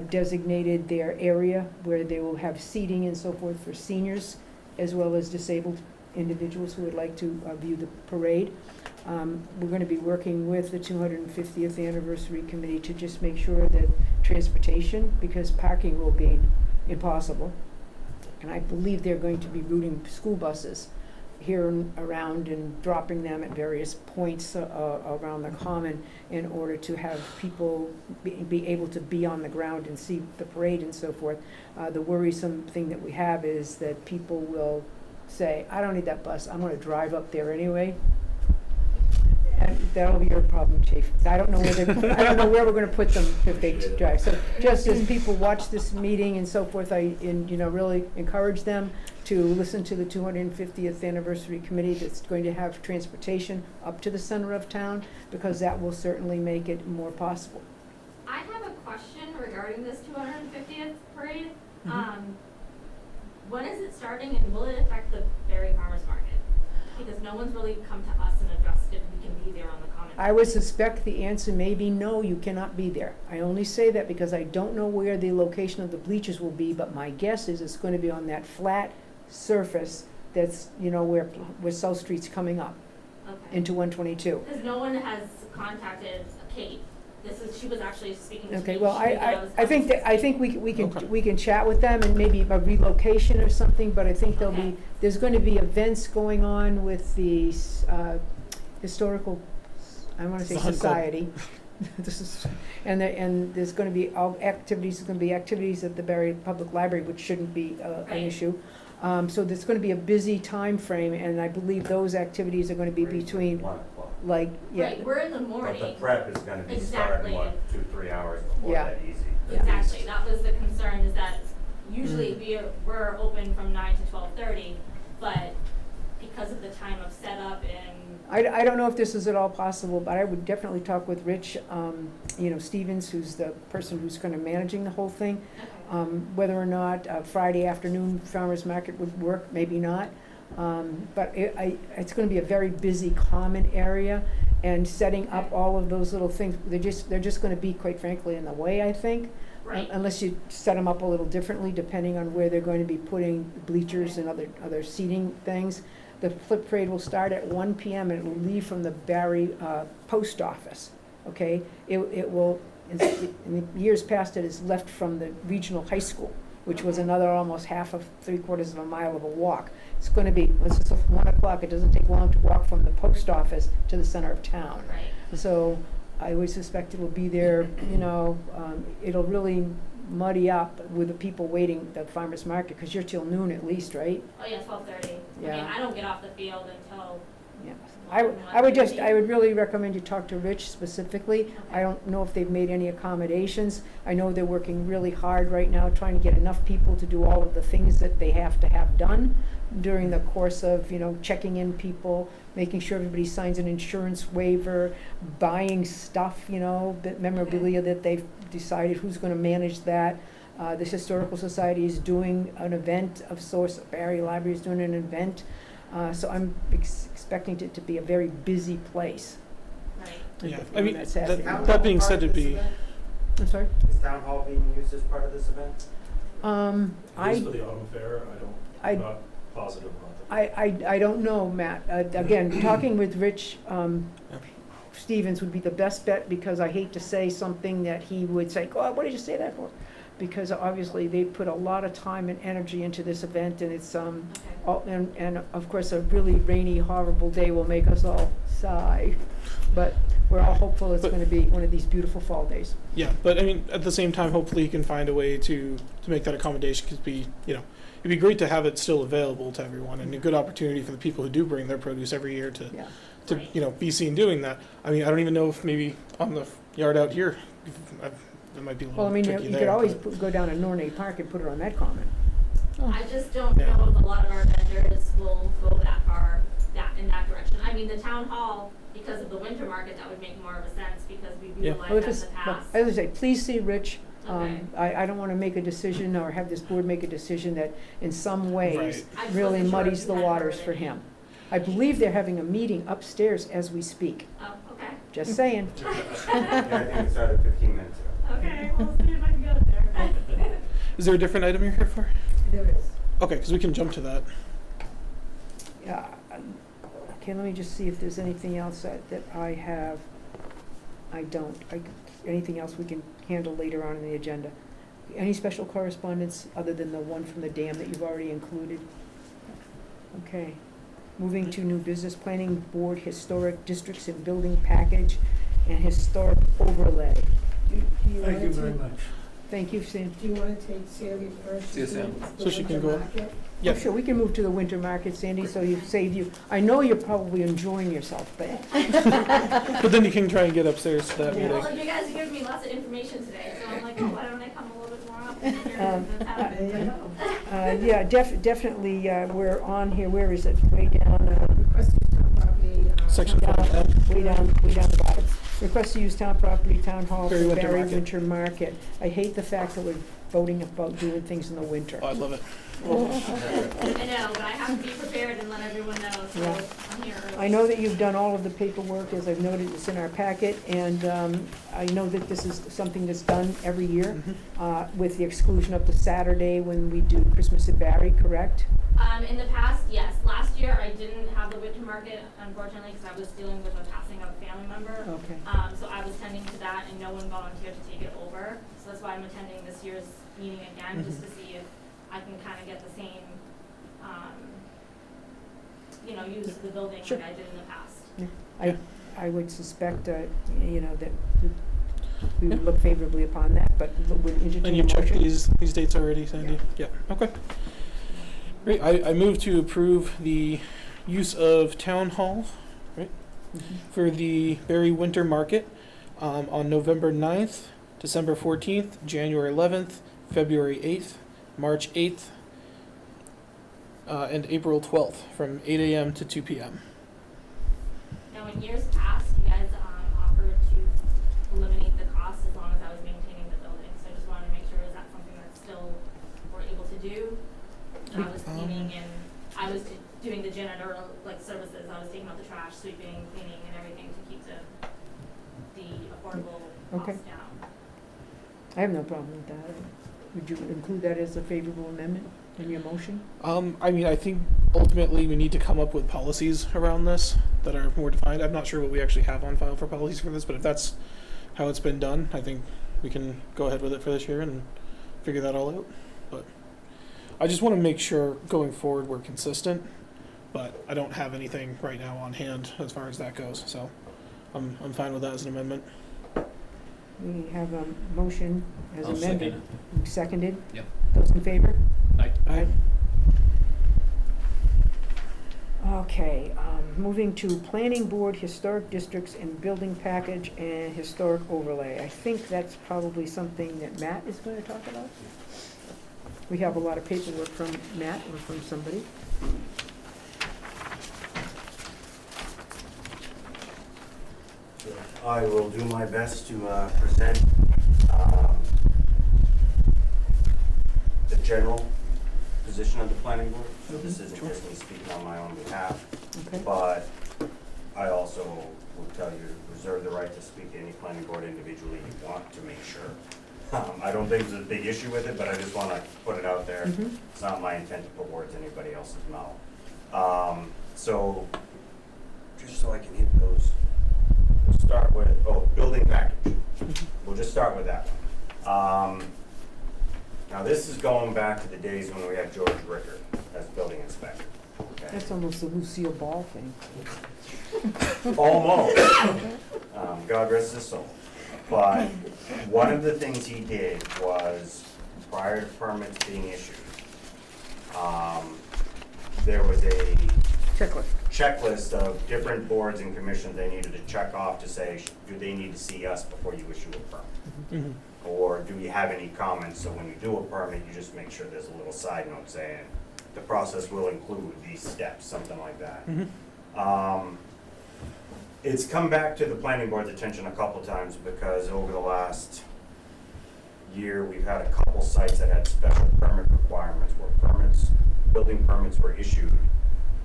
designated their area where they will have seating and so forth for seniors, as well as disabled individuals who would like to view the parade. We're going to be working with the 250th anniversary committee to just make sure that transportation, because parking will be impossible, and I believe they're going to be routing school buses here and around and dropping them at various points around the common in order to have people be able to be on the ground and see the parade and so forth. The worrisome thing that we have is that people will say, I don't need that bus, I'm going to drive up there anyway. And that'll be your problem, Chief. I don't know where we're going to put them if they drive. So just as people watch this meeting and so forth, I really encourage them to listen to the 250th anniversary committee that's going to have transportation up to the center of town, because that will certainly make it more possible. I have a question regarding this 250th parade. When is it starting, and will it affect the Barre Farmers Market? Because no one's really come to us and addressed if we can be there on the common. I would suspect the answer may be no, you cannot be there. I only say that because I don't know where the location of the bleachers will be, but my guess is it's going to be on that flat surface that's, where South Street's coming up Okay. into 122. Because no one has contacted Kate. She was actually speaking to me. Okay, well, She knew that I think Okay. we can chat with them and maybe a relocation or something, but I think there's going to be events going on with the historical, I want to say The Hunt Club. society. And there's going to be activities at the Barre Public Library, which shouldn't be an Right. issue. So there's going to be a busy time frame, and I believe those activities are going to be between, 1 o'clock. Right, we're in the But morning. the prep is gonna be Exactly. starting, 2-3 hours before Yeah. that easy. Yeah. Exactly, that was the concern, is that usually Mm. we're open from 9 to 12:30, but because of the time of setup and I don't know if this is at all possible, but I would definitely talk with Rich, Stevens, who's the person who's kind of managing the whole thing. Whether or not Friday afternoon farmer's market would work, maybe not. But it's going to be a very busy common area, and setting up all of those little things, they're just going to be, quite frankly, in the way, I think. right. Unless you set them up a little differently, depending on where they're going to be putting bleachers and other seating things. The flip parade will start at 1 p.m. and it will leave from the Barre post office, okay? It will, in the years past, it has left from the regional high school, which was another almost half of 3/4 of a mile of a walk. It's going to be, once it's 1 o'clock, it doesn't take long to walk from the post office to the center of town. Right. So I would suspect it'll be there, it'll really muddy up with the people waiting at the farmer's market, because you're till noon at least, right? Oh, yeah, 12:30. I mean, Yeah. I don't get off the field until, Yeah. I would really recommend you talk to Rich specifically. I don't know if they've made any accommodations. I know they're working really hard right now, trying to get enough people to do all of the things that they have to have done during the course of, checking in people, making sure everybody signs an insurance waiver, buying stuff, that memorabilia that they've decided who's gonna manage that. The Historical Society is doing an event of sorts, Barre Library is doing an event. So I'm expecting it to be a very busy place. right. Yeah, when I mean, that's happening. that being said, it'd be, I'm sorry? Is town hall being used as part of this event? At least for the auto fair, I'm not positive about that. I don't know, Matt. Again, talking with Rich Stevens would be the best bet, because I hate to say something that he would say, "God, what did you say that for?" Because obviously they put a lot of time and energy into this event, and it's and of course a really rainy, horrible day will make us all sigh. But we're all hopeful it's But- gonna be one of these beautiful fall days. Yeah, but I mean, at the same time, hopefully you can find a way to make that accommodation, because it'd be great to have it still available to everyone, and a good opportunity for the people who do bring their produce every year to, Yeah. be seen doing that. I mean, I don't even know if maybe on the yard out here, it might be a Well, I little mean, tricky you there. could always but- go down to Nornay Park and put it on that common. I just don't Yeah. know if a lot of our vendors will go that far, in that direction. I mean, the town hall, because of the winter market, that would make more of a sense, because we've Yeah. utilized Well, if that in it's, the well, past. as I say, please see Rich. Okay. I don't wanna make a decision or have this board make a decision that in some ways Right. I just really wasn't sure muddies if the you had waters heard for any. him. I believe they're having a meeting upstairs as we speak, Oh, okay. just saying. Yeah, I think it started 15 minutes ago. Okay, we'll see if I can go there. Is there a different item you're here for? There is. Okay, because we can jump to that. Yeah, okay, let me just see if there's anything else that I have. I don't. Anything else we can handle later on in the agenda? Any special correspondence other than the one from the dam that you've already included? Okay. Moving to new business, planning board, historic districts and building package, and historic overlay. Do you Thank you want very to, much. Thank you, Sam. do you want to take Celia first? See you, Sam. So she can go up. Oh, Yeah, sure, we can move to the winter market, Sandy, so you save you. I know you're probably enjoying yourself, but but then you can try and get upstairs to that Yeah. Well, meeting. you guys have given me lots of information today, so I'm like, oh, why don't I come a little bit more often and hear Um, what's happening? There you go. yeah, definitely, we're on here, where is it? Way down, Request to use town property, Section down, 5. way down the bottom. Request to use town property, town hall for Barre Winter Barre Market. Winter Market. I hate the fact that we're voting about doing things in the winter. Oh, I love it. I know, but I have to be prepared and let everyone know, so Yeah. I'm here early. I know that you've done all of the paperwork, as I've noted, it's in our packet, and I know that this is something that's done every year, with the exclusion of the Saturday when we do Christmas at Barre, correct? In the past, yes. Last year, I didn't have the winter market, unfortunately, because I was dealing with a passing of a family member. Okay. So I was tending to that, and no one volunteered to take it over. So that's why I'm attending this year's meeting again, just to see if I can kind of get the same, use of the building Sure. like I did in the past. I would suspect, that we would look favorably upon that, but would entertain a And you checked motion. these dates already, Sandy? Yeah, okay. Great, I move to approve the use of town hall, right, Mhm. for the Barre Winter Market on November 9th, December 14th, January 11th, February 8th, March 8th, and April 12th, from 8 a.m. to 2 p.m. Now, in years past, you guys offered to eliminate the cost as long as I was maintaining the building. So I just wanted to make sure, is that something that still we're able to do? And I was cleaning and I was doing the janitor services. I was taking out the trash, sweeping, cleaning, and everything to keep the affordable Okay. costs down. I have no problem with that. Would you include that as a favorable amendment in your motion? I mean, I think ultimately we need to come up with policies around this that are more defined. I'm not sure what we actually have on file for policies for this, but if that's how it's been done, I think we can go ahead with it for this year and figure that all out. But I just want to make sure going forward we're consistent, but I don't have anything right now on hand as far as that goes, so I'm fine with that as an amendment. We have a motion as I'll second amended. Seconded? Yep. Those in favor? Aye. Okay, moving to planning board, historic districts and building package and historic overlay. I think that's probably something that Matt is going to talk about. We have a lot of paperwork from Matt or from somebody. I will do my best to present the general position of the planning board. So this isn't just me speaking on my own behalf, Okay. but I also will tell you, reserve the right to speak to any planning board individually you want to make sure. I don't think there's a big issue with it, but I just want to put it out there. Mhm. It's not my intent to put words in anybody else's mouth. So, just so I can hit those, we'll start with, building package. We'll just start with that one. Now, this is going back to the days when we had George Rickard as building inspector. Okay? That's almost the Lucille Ball thing. Almost. God rest his soul. But one of the things he did was, prior to permits being issued, there was a checklist of different boards and commissions they needed to check off to say, do they need to see us before you issue a permit? Or do you have any comments, so when you do a permit, you just make sure there's a little side note saying, the process will include these steps, something like that. It's come back to the planning board's attention a couple times because over the last year, we've had a couple sites that had special permit requirements where building permits were issued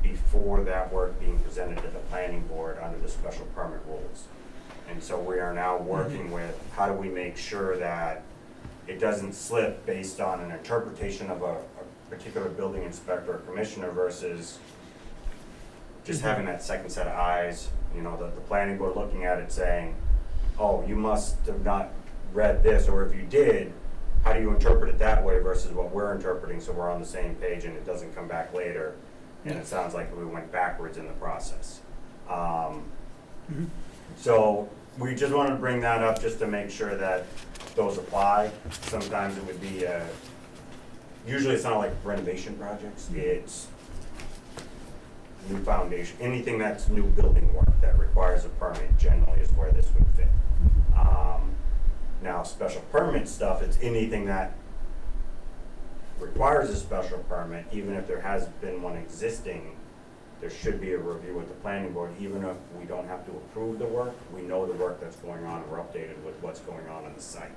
before that work being presented to the planning board under the special permit rules. And so we are now working with, how do we make sure that it doesn't slip based on an interpretation of a particular building inspector or commissioner versus just having that second set of eyes, you know, the planning board looking at it saying, oh, you must have not read this, or if you did, how do you interpret it that way versus what we're interpreting, so we're on the same page and it doesn't come back later and it sounds like we went backwards in the process. So we just wanted to bring that up just to make sure that those apply. Sometimes it would be, usually it's not like renovation projects, it's new foundation, anything that's new building work that requires a permit generally is where this would fit. Now, special permit stuff, it's anything that requires a special permit, even if there has been one existing, there should be a review with the planning board, even if we don't have to approve the work, we know the work that's going on, we're updated with what's going on the site.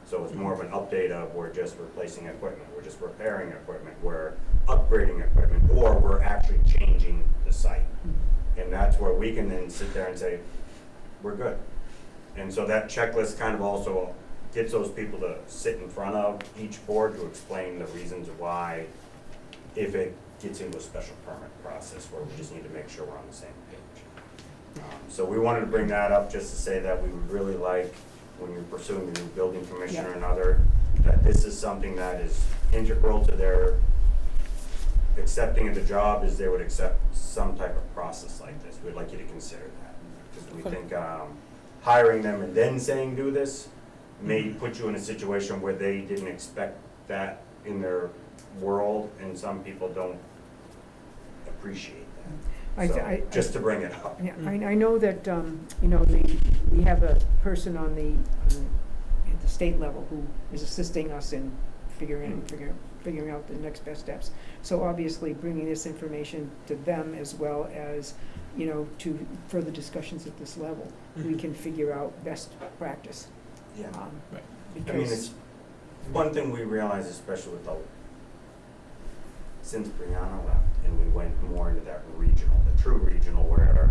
So it's more of an update of, we're just replacing equipment, we're just repairing equipment, we're upgrading equipment, or we're actually changing the site. And that's where we can then sit there and say, we're good. And so that checklist kind of also gets those people to sit in front of each board to explain the reasons why, if it gets into a special permit process, where we just need to make sure we're on the same page. So we wanted to bring that up just to say that we would really like, when you're pursuing a new building commissioner and other, that this is something that is integral to their accepting of the job, is they would accept some type of process like this. We'd like you to consider that, because we think hiring them and then saying do this may put you in a situation where they didn't expect that in their world, and some people don't appreciate that. So, just to bring it up. Yeah, I know that, you know, we have a person at the state level who is assisting us in figuring out the next best steps. So obviously, bringing this information to them as well as, you know, to further discussions at this level, we can figure out best practice. Yeah. Right. I mean, it's one thing we realize, especially with since Brianna left, and we went more into that regional, the true regional, where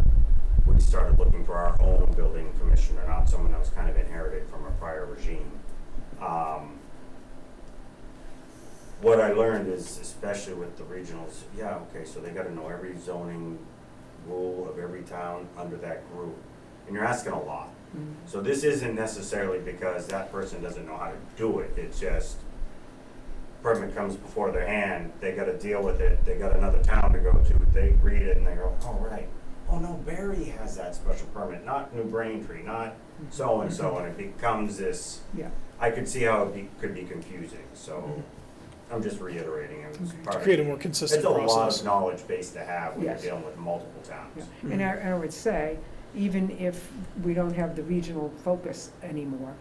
we started looking for our own building commissioner, not someone that was kind of inherited from a prior regime. What I learned is, especially with the regionals, yeah, okay, so they gotta know every zoning rule of every town under that group, and you're asking a lot. So this isn't necessarily because that person doesn't know how to do it, it's just permit comes before their hand, they gotta deal with it, they got another town to go to, they read it and they go, oh, right, oh no, Barre has that special permit, not New Braintree, not so-and-so, and it becomes this, I could see how it could be confusing, so I'm just reiterating, it was part To of, create a more consistent it's a lot process. of knowledge base to have when you're Yes. dealing with multiple towns. And I would say, even if we don't have the regional focus anymore,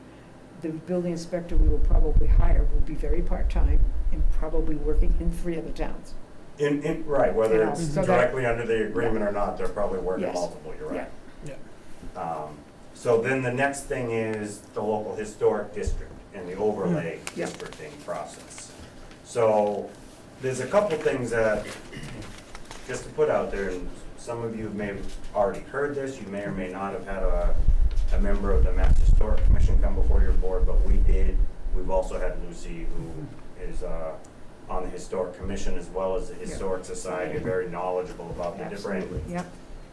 the building inspector we will probably hire will be very part-time and probably working in 3 other towns. Right, whether You know, it's so that- directly under the agreement or not, they're probably working Yes. multiple, you're right. Yeah. So then the next thing is the local historic district and the overlay Yeah. districting process. So there's a couple things that, just to put out there, and some of you may have already heard this, you may or may not have had a member of the Mass Historic Commission come before your board, but we did. We've also had Lucy, who is on the Historic Commission as well as the Historic Society, very knowledgeable about the different Absolutely, yeah.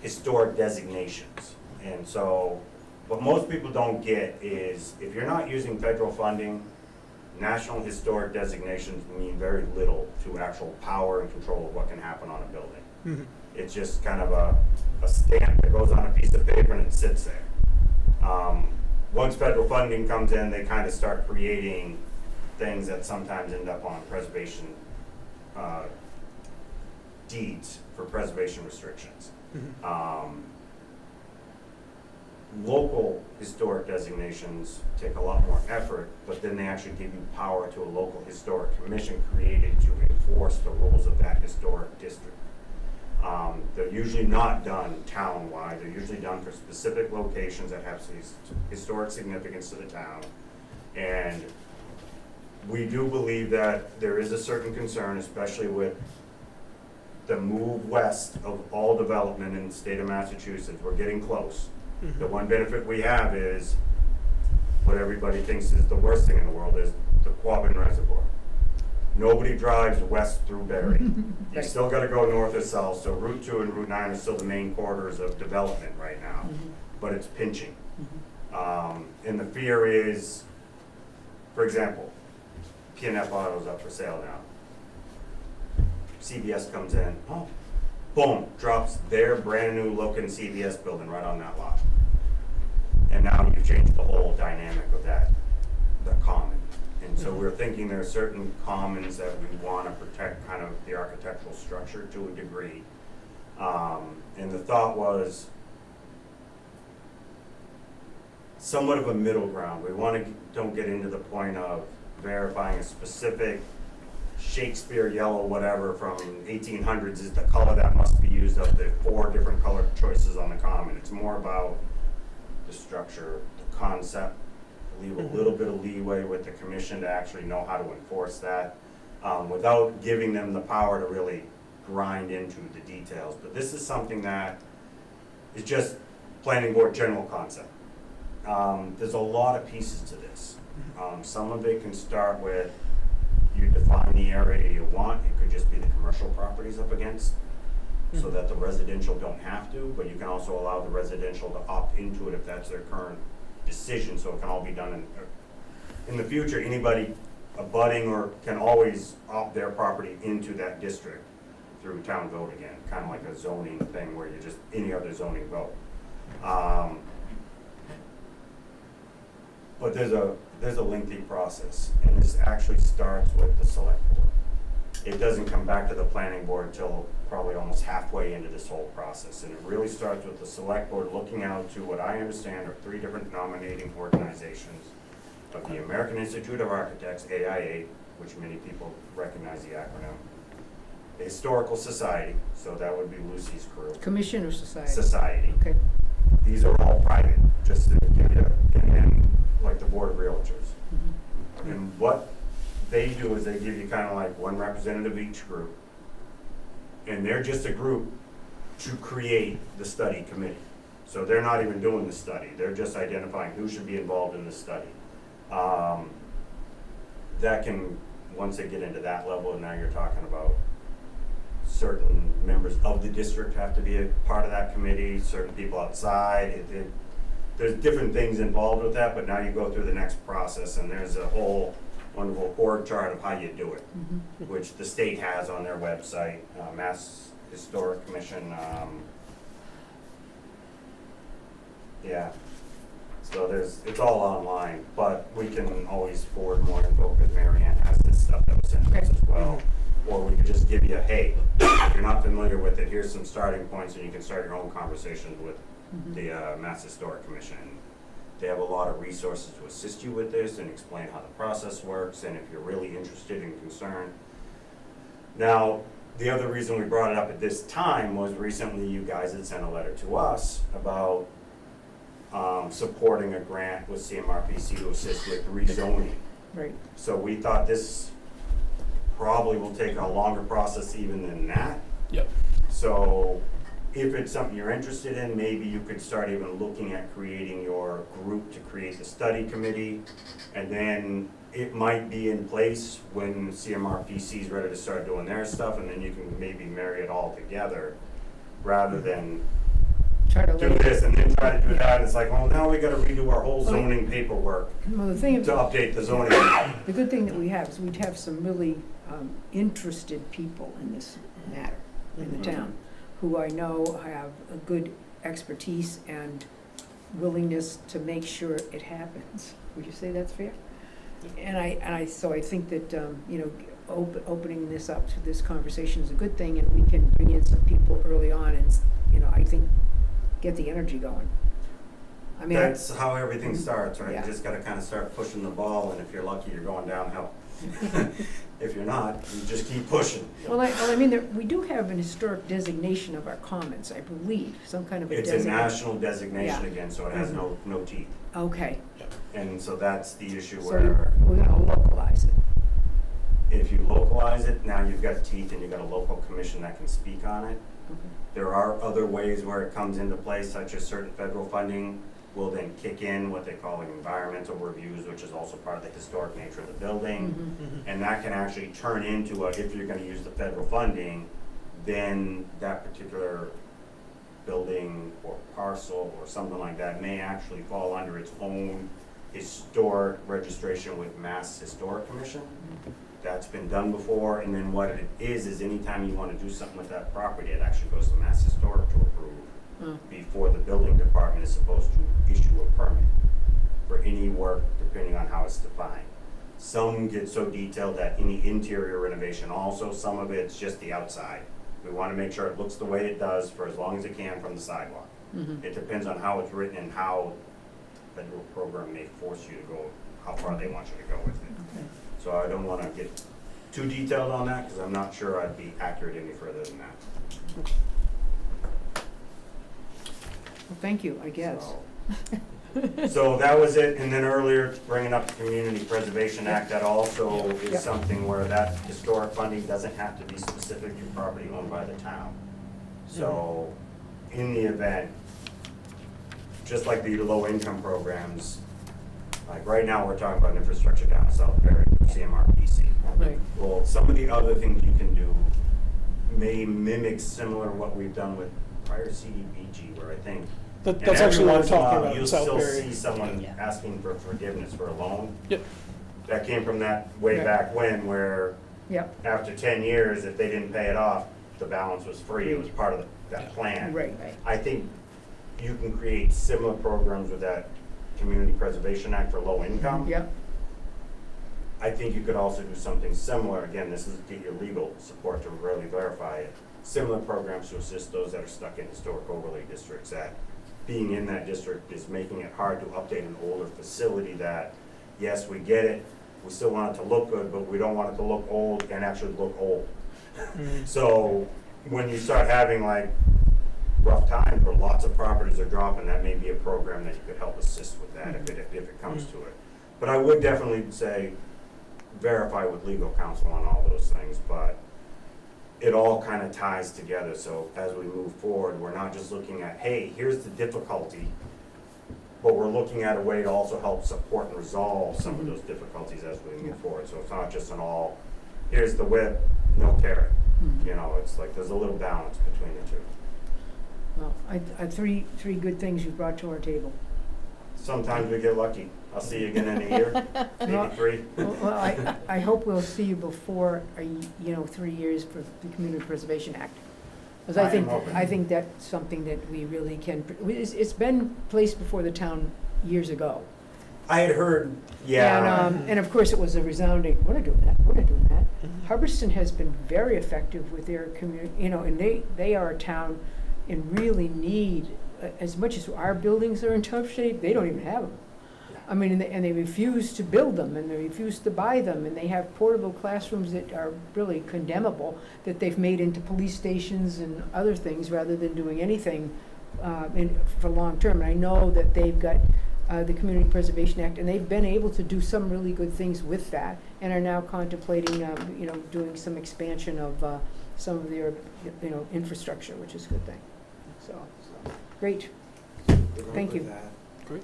historic designations. And so what most people don't get is, if you're not using federal funding, national historic designations mean very little to actual power and control of what can happen on a building. It's just kind of a stamp that goes on a piece of paper and it sits there. Once federal funding comes in, they kind of start creating things that sometimes end up on preservation deeds for preservation restrictions. Local historic designations take a lot more effort, but then they actually give you power to a local historic commission created to enforce the rules of that historic district. They're usually not done town-wide, they're usually done for specific locations that have historic significance to the town. And we do believe that there is a certain concern, especially with the move west of all development in the state of Massachusetts. We're getting close. The one benefit we have is what everybody thinks is the worst thing in the world is the Quabbin Reservoir. Nobody drives west through Barre. You Right. still gotta go north or south, so Route 2 and Route 9 are still the main corridors of development right now, but it's pinching. And the fear is, for example, P&F Auto's up for sale now. CVS comes in, boom, drops their brand new looking CVS building right on that lot. And now you've changed the whole dynamic of that, the common. And so we're thinking there are certain commons that we want to protect kind of the architectural structure to a degree. And the thought was somewhat of a middle ground. We don't get into the point of verifying a specific Shakespeare yellow whatever from 1800s is the color that must be used of the 4 different color choices on the common. It's more about the structure, the concept, leave a little bit of leeway with the commission to actually know how to enforce that without giving them the power to really grind into the details. But this is something that is just planning board general concept. There's a lot of pieces to this. Some of it can start with you define the area you want. It could just be the commercial properties up against so that the residential don't have to, but you can also allow the residential to opt into it if that's their current decision, so it can all be done in the future. Anybody abutting or can always opt their property into that district through town vote again, kind of like a zoning thing where you just any other zoning vote. But there's a lengthy process, and this actually starts with the select board. It doesn't come back to the planning board until probably almost halfway into this whole process, and it really starts with the select board looking out to what I understand are 3 different nominating organizations of the American Institute of Architects, AIA, which many people recognize the acronym, the Historical Society, so that would be Lucy's crew. Commission or society? Society. Okay. These are all private, just to give you, and like the Board of Realtors. And what they do is they give you kind of like one representative each group, and they're just a group to create the study committee. So they're not even doing the study, they're just identifying who should be involved in the study. That can, once they get into that level, and now you're talking about certain members of the district have to be a part of that committee, certain people outside. There's different things involved with that, but now you go through the next process, and there's a whole wonderful org chart of how you do it, which the state has on their website, Mass Historic Commission. Yeah, so it's all online, but we can always forward more info because Mary Ann has this stuff that was sent to us as well. Or we could just give you, hey, if you're not familiar with it, here's some starting points, and you can start your own conversations with the Mass Historic Commission. They have a lot of resources to assist you with this and explain how the process works, and if you're really interested and concerned. Now, the other reason we brought it up at this time was recently you guys had sent a letter to us about supporting a grant with CMRPC to assist with rezoning. Right. So we thought this probably will take a longer process even than that. Yep. So if it's something you're interested in, maybe you could start even looking at creating your group to create the study committee, and then it might be in place when CMRPC is ready to start doing their stuff, and then you can maybe marry it all together rather than Try to do this and then try to do that. It's like, well, now we gotta redo our whole zoning paperwork Well, the thing, to update the zoning. the good thing that we have is we'd have some really interested people in this matter in the town, who I know have a good expertise and willingness to make sure it happens. Would you say that's fair? So I think that, opening this up to this conversation is a good thing, and we can bring in some people early on and, I think, get the energy going. I mean, That's how everything starts, right? Yeah. You just gotta kinda start pushing the ball, and if you're lucky, you're going downhill. If you're not, you just keep pushing. I mean, we do have an historic designation of our commons, I believe, some kind of a It's a designation. national designation Yeah. again, so it has no teeth. Okay, And so that's the issue so where we're gonna localize it. if you localize it, now you've got teeth and you've got a local commission that can speak on it. Okay. There are other ways where it comes into play, such as certain federal funding will then kick in what they call environmental reviews, which is also part of the historic nature of the building. Mhm. And that can actually turn into if you're gonna use the federal funding, then that particular building or parcel or something like that may actually fall under its own historic registration with Mass Historic Commission. That's been done before, and then what it is anytime you wanna do something with that property, it actually goes to Mass Historic to approve before the building department is supposed to issue a permit for any work, depending on how it's defined. Some get so detailed that any interior renovation also, some of it's just the outside. We wanna make sure it looks the way it does for as long as it can from the sidewalk. Mhm. It depends on how it's written and how federal program may force you to go, how far they want you to go with it. Okay. So I don't wanna get too detailed on that, cause I'm not sure I'd be accurate any further than that. Well, thank you, I guess. So that was it, and then earlier, bringing up the Community Preservation Act, that also Yep. is something where that historic funding doesn't have to be specific to property owned by the town. So, in the event, just like the low-income programs, like right now, we're talking about infrastructure down in South Barre, CMRPC. Right. Well, some of the other things you can do may mimic similar what we've done with prior CDBG, where I think That's actually what we're talking about in You'll South still Barre. see someone Yeah. asking for forgiveness for a loan. Yep. That came from that way Right. back when, where Yep, after 10 years, if they didn't pay it off, the balance was free. It was part of that plan. right. I think you can create similar programs with that Community Preservation Act for low income. Yep, I think you could also do something similar, again, this is to get your legal support to really verify it. Similar programs to assist those that are stuck in historic overlay districts, that being in that district is making it hard to update an older facility that, yes, we get it, we still want it to look good, but we don't want it to look old and actually look old. So when you start having like rough times where lots of properties are dropping, that may be a program that you could help assist with that if it comes to it. But I would definitely say verify with legal counsel on all those things, but it all kind of ties together. So as we move forward, we're not just looking at, hey, here's the difficulty, but we're looking at a way to also help support and resolve some of those difficulties as we move forward. So it's not just an all, here's the whip, no carrot. You know, it's like there's a little balance between the two. well, three good things you brought to our table. Sometimes we get lucky. I'll see you again in a year, maybe 3. Well, I hope we'll see you before, 3 years for the Community Preservation Act. Because I am hoping. I think that's something that we really can, it's been placed before the town years ago. I had heard, yeah. And of course, it was a resounding, we're not doing that, we're not doing that. Hubbardston has been very effective with their community, and they are a town in really need, as much as our buildings are in tough shape, they don't even have them. I mean, and they refuse to build them, and they refuse to buy them, and they have portable classrooms that are really condemnable, that they've made into police stations and other things, rather than doing anything for long term. And I know that they've got the Community Preservation Act, and they've been able to do some really good things with that, and are now contemplating, doing some expansion of some of their, infrastructure, which is a good thing. So, great. Thank you. Great.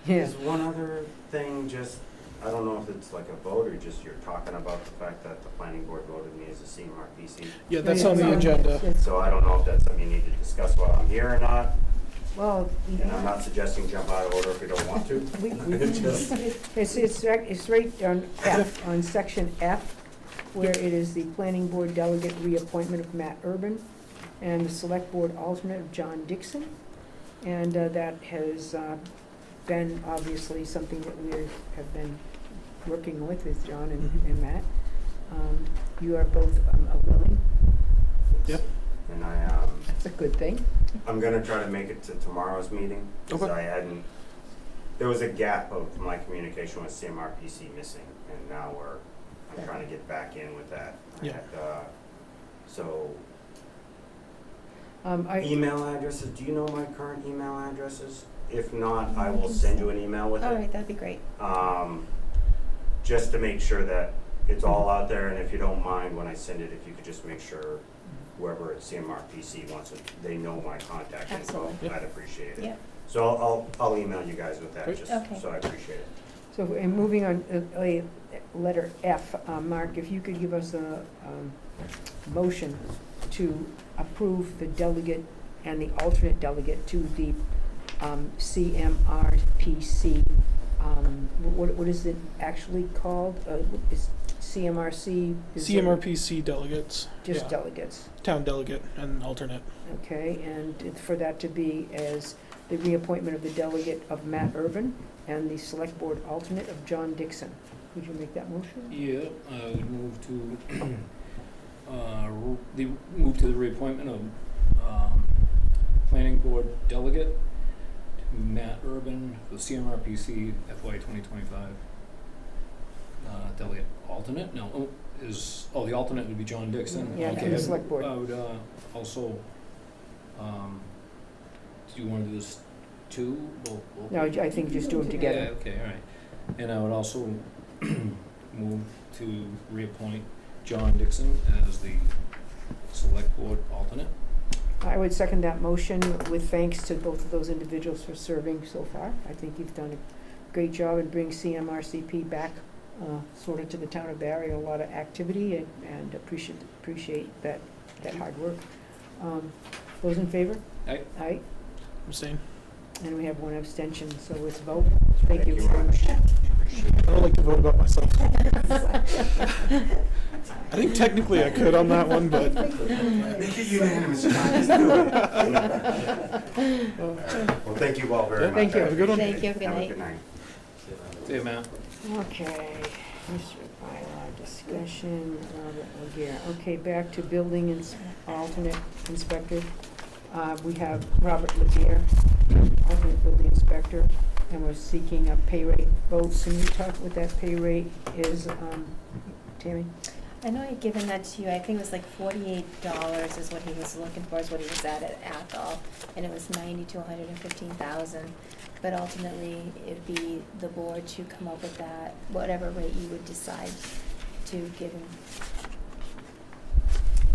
Yeah. There's one other thing, just, I don't know if it's like a vote or just you're talking about the fact that the planning board voted me as a CMRPC. Yeah, that's on the agenda. It's- So I don't know if that's something you need to discuss while I'm here or not, Well, and I'm not suggesting jump out of order if you don't want to. it's right on F, on section F, where it is the planning board delegate reappointment of Matt Urban and the select board alternate of John Dixon. And that has been obviously something that we have been working with John and Matt. You are both willing. Yep. And That's a good thing. I'm gonna try to make it to tomorrow's meeting, because Okay. there was a gap of my communication with CMRPC missing, and now I'm trying to get back in with that. Yeah. So, I, email addresses, do you know my current email addresses? If not, I will send you an email with All it. right, that'd be great. Just to make sure that it's all out there, and if you don't mind, when I send it, if you could just make sure whoever at CMRPC wants it, they know my contact info, Absolutely. I'd appreciate it. Yep. So I'll email you guys with that, Great. just Okay. so I appreciate it. so, and moving on, letter F, Mark, if you could give us a motion to approve the delegate and the alternate delegate to the CMRPC. What is it actually called? Is CMRC? is there CMRPC delegates. Just Yeah. delegates, Town delegate and alternate. okay, and for that to be as the reappointment of the delegate of Matt Urban and the select board alternate of John Dixon. Would you make that motion? Yeah, I would move to, move to the reappointment of, planning board delegate to Matt Urban for CMRPC FY 2025. Delegate alternate, no, the alternate would be John Dixon. Yeah, Okay, from the select board. I would, also, do you wanna do this two? Both? No, I think just do them together. Yeah, okay, all right. And I would also move to reappoint John Dixon as the select board alternate. I would second that motion with thanks to both of those individuals for serving so far. I think you've done a great job in bringing CMRCP back sort of to the town of Barre, a lot of activity, and appreciate that hard work. Those in favor? Aye. Aye, Abstain. and we have one abstention, so let's vote. Thank you very much. I don't like to vote about myself. I think technically I could on that one, but Make it unanimous, John, just do it. Well, thank you all very much. Thank you. I Have a good one. Thank you, good Have a night. good night. See you, Matt. Okay, Mr. Bylaw discussion, Robert Legare. Okay, back to building alternate inspector. We have Robert Legare, alternate building inspector, and we're seeking a pay rate vote. Can you talk what that pay rate is, Tammy? I know I had given that to you, I think it was like $48 is what he was looking for, is what he was at Athol, and it was 90 to 115,000. But ultimately, it'd be the board to come up with that, whatever rate you would decide to give him.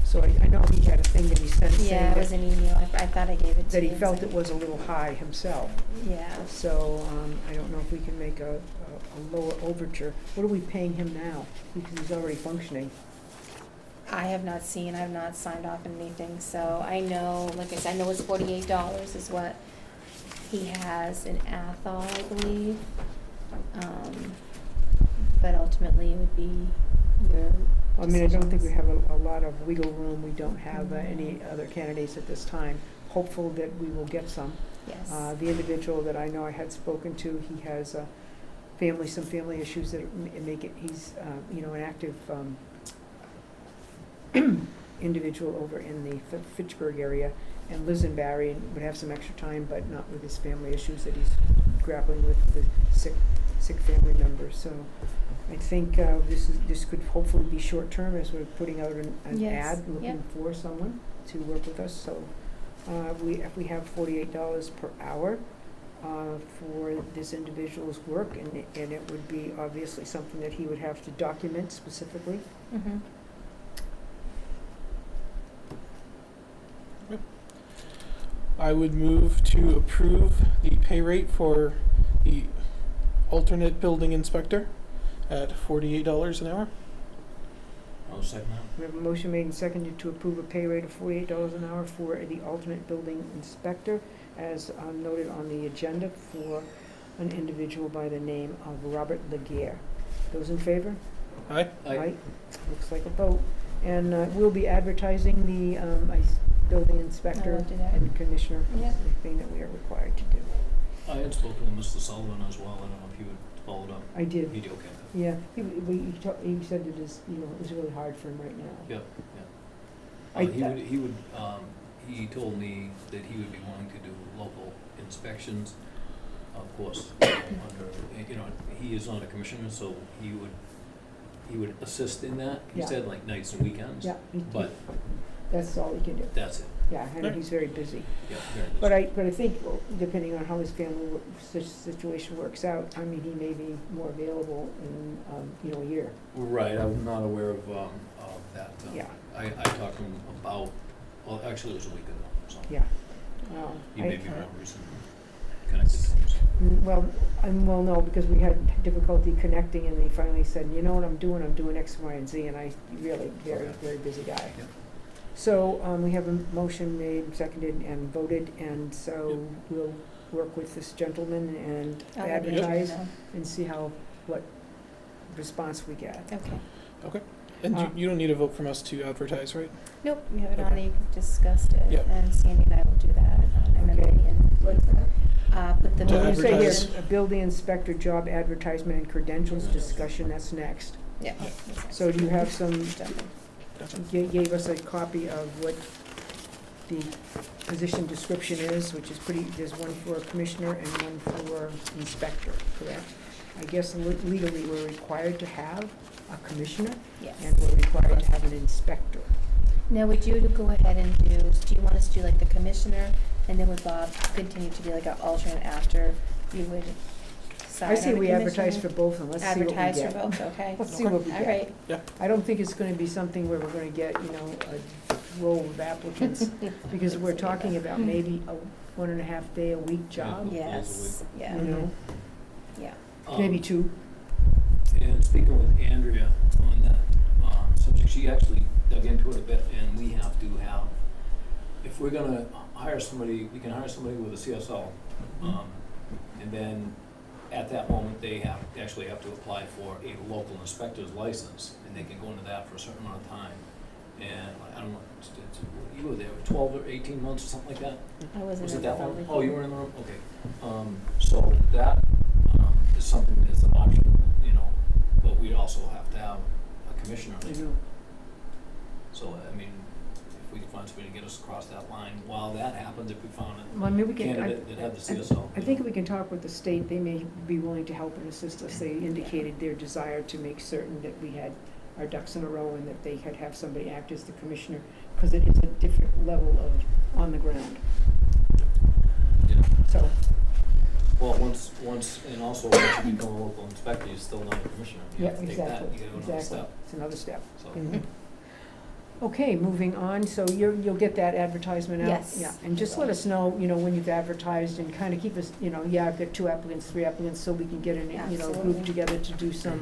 So I know he had a thing that he sent Yeah, saying it was an email, I thought I gave it to that you. he felt it was a little high himself. Yeah, So, I don't know if we can make a lower overture. What are we paying him now? Because he's already functioning. I have not signed off on anything, so I know, like I said, I know it's $48 is what he has in Athol, I believe. But ultimately, it would be your I mean, I don't think we decisions. have a lot of wiggle room. We don't have any other candidates at this time. Hopeful that we will get some. Yes. The individual that I know I had spoken to, he has some family issues that make it, he's, an active individual over in the Fitchburg area and lives in Barre and would have some extra time, but not with his family issues that he's grappling with sick family members. So I think this could hopefully be short-term as we're putting out an Yes, ad looking yep. for someone to work with us. So if we have $48 per hour for this individual's work, and it would be obviously something that he would have to document specifically. Mm-hmm. I would move to approve the pay rate for the alternate building inspector at $48 an hour. I'll second that. We have a motion made and seconded to approve a pay rate of $48 an hour for the alternate building inspector, as noted on the agenda, for an individual by the name of Robert Legare. Those in favor? Aye. Aye. Looks like a vote. And we'll be advertising the building inspector will do that. and commissioner, Yep. anything that we are required to do. I had spoken to Mr. Sullivan as well, I don't know if you would follow it up. I did, He'd okay. yeah, he said it is, you know, it was really hard for him right now. Yep, I- yeah. He told me that he would be willing to do local inspections, of course, he is not a commissioner, so he would assist in that, he Yeah. said, like nights and weekends. Yeah, But that's all he can do. that's it, Yeah, I know he's very busy. yeah, very good. But I think, well, depending on how his family situation works out, I mean, he may be more available in, a year. Right, I'm not aware of that. Yeah. I talked to him about, well, actually, it was a week ago, so Yeah. he may be members and connected to him, so. Well, no, because we had difficulty connecting, and they finally said, you know what I'm doing X, Y, and Z, and I really, very, Okay. very busy guy. Yep. So, we have a motion made, seconded, and voted, and so we'll work with this gentleman and I'll let you advertise know. and see what response we get. Okay. And you don't need a vote from us to advertise, right? Nope, we have it on, Okay. you discussed it, Yep. and Sandy and I will do that, and Okay. Emily and, What's that? put the. To Well, you say here, advertise. a building inspector job advertisement and credentials discussion, that's next. Yeah. So do you have some, Jumping. you gave us a copy of what the position description is, which is there's one for commissioner and one for inspector, correct? I guess legally, we're required to have a commissioner, Yes. and we're required to have an inspector. Now, would you go ahead and do you want us to do like the commissioner, and then would Bob continue to be like an alternate after you would decide I say on a we advertise for commissioner? both, and let's see what we get. Advertise for both, okay. Let's see what we All get. right. I don't think it's gonna be something where we're gonna get, a roll of applicants, because we're talking about maybe a 1.5 day a week job, Yes, yeah, you know, yeah. maybe Um, 2. And speaking with Andrea on that subject, she actually dug into it a bit, and we have to have, if we're gonna hire somebody, we can hire somebody with a CSO, and then at that moment, they actually have to apply for a local inspector's license, and they can go into that for a certain amount of time. And I don't know, you were there, 12 or 18 months or something like that? I wasn't Was in it the that long? building. Oh, you were in the room, okay. So that is something that's an option, but we also have to have a commissioner. So, I mean, if we can find somebody to get us across that line, while that happens, if we found Well, maybe we a can, candidate that had the CSO. I think we can talk with the state, they may be willing to help and assist us. They indicated their desire to make certain that we had our ducks in a row and that they could have somebody act as the commissioner, because it is a different level of on the ground. Yeah. So, Well, once, and also once you become a local inspector, you're still not a commissioner. You yeah, have to take that, exactly, you gotta go another exactly. step, It's another step. so. Mhm. Okay, moving on, so you'll get that advertisement out? Yes. Yeah, and just let us know, when you've advertised, and kind of keep us, I've got 2 applicants, 3 applicants, so we can get a Absolutely. group together to do some,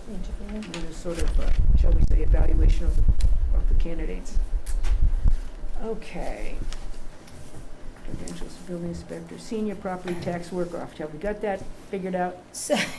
Interview. sort of, shall we say, evaluation of the candidates. Okay. Credentials, building inspector, senior property tax work-off, have we got that figured out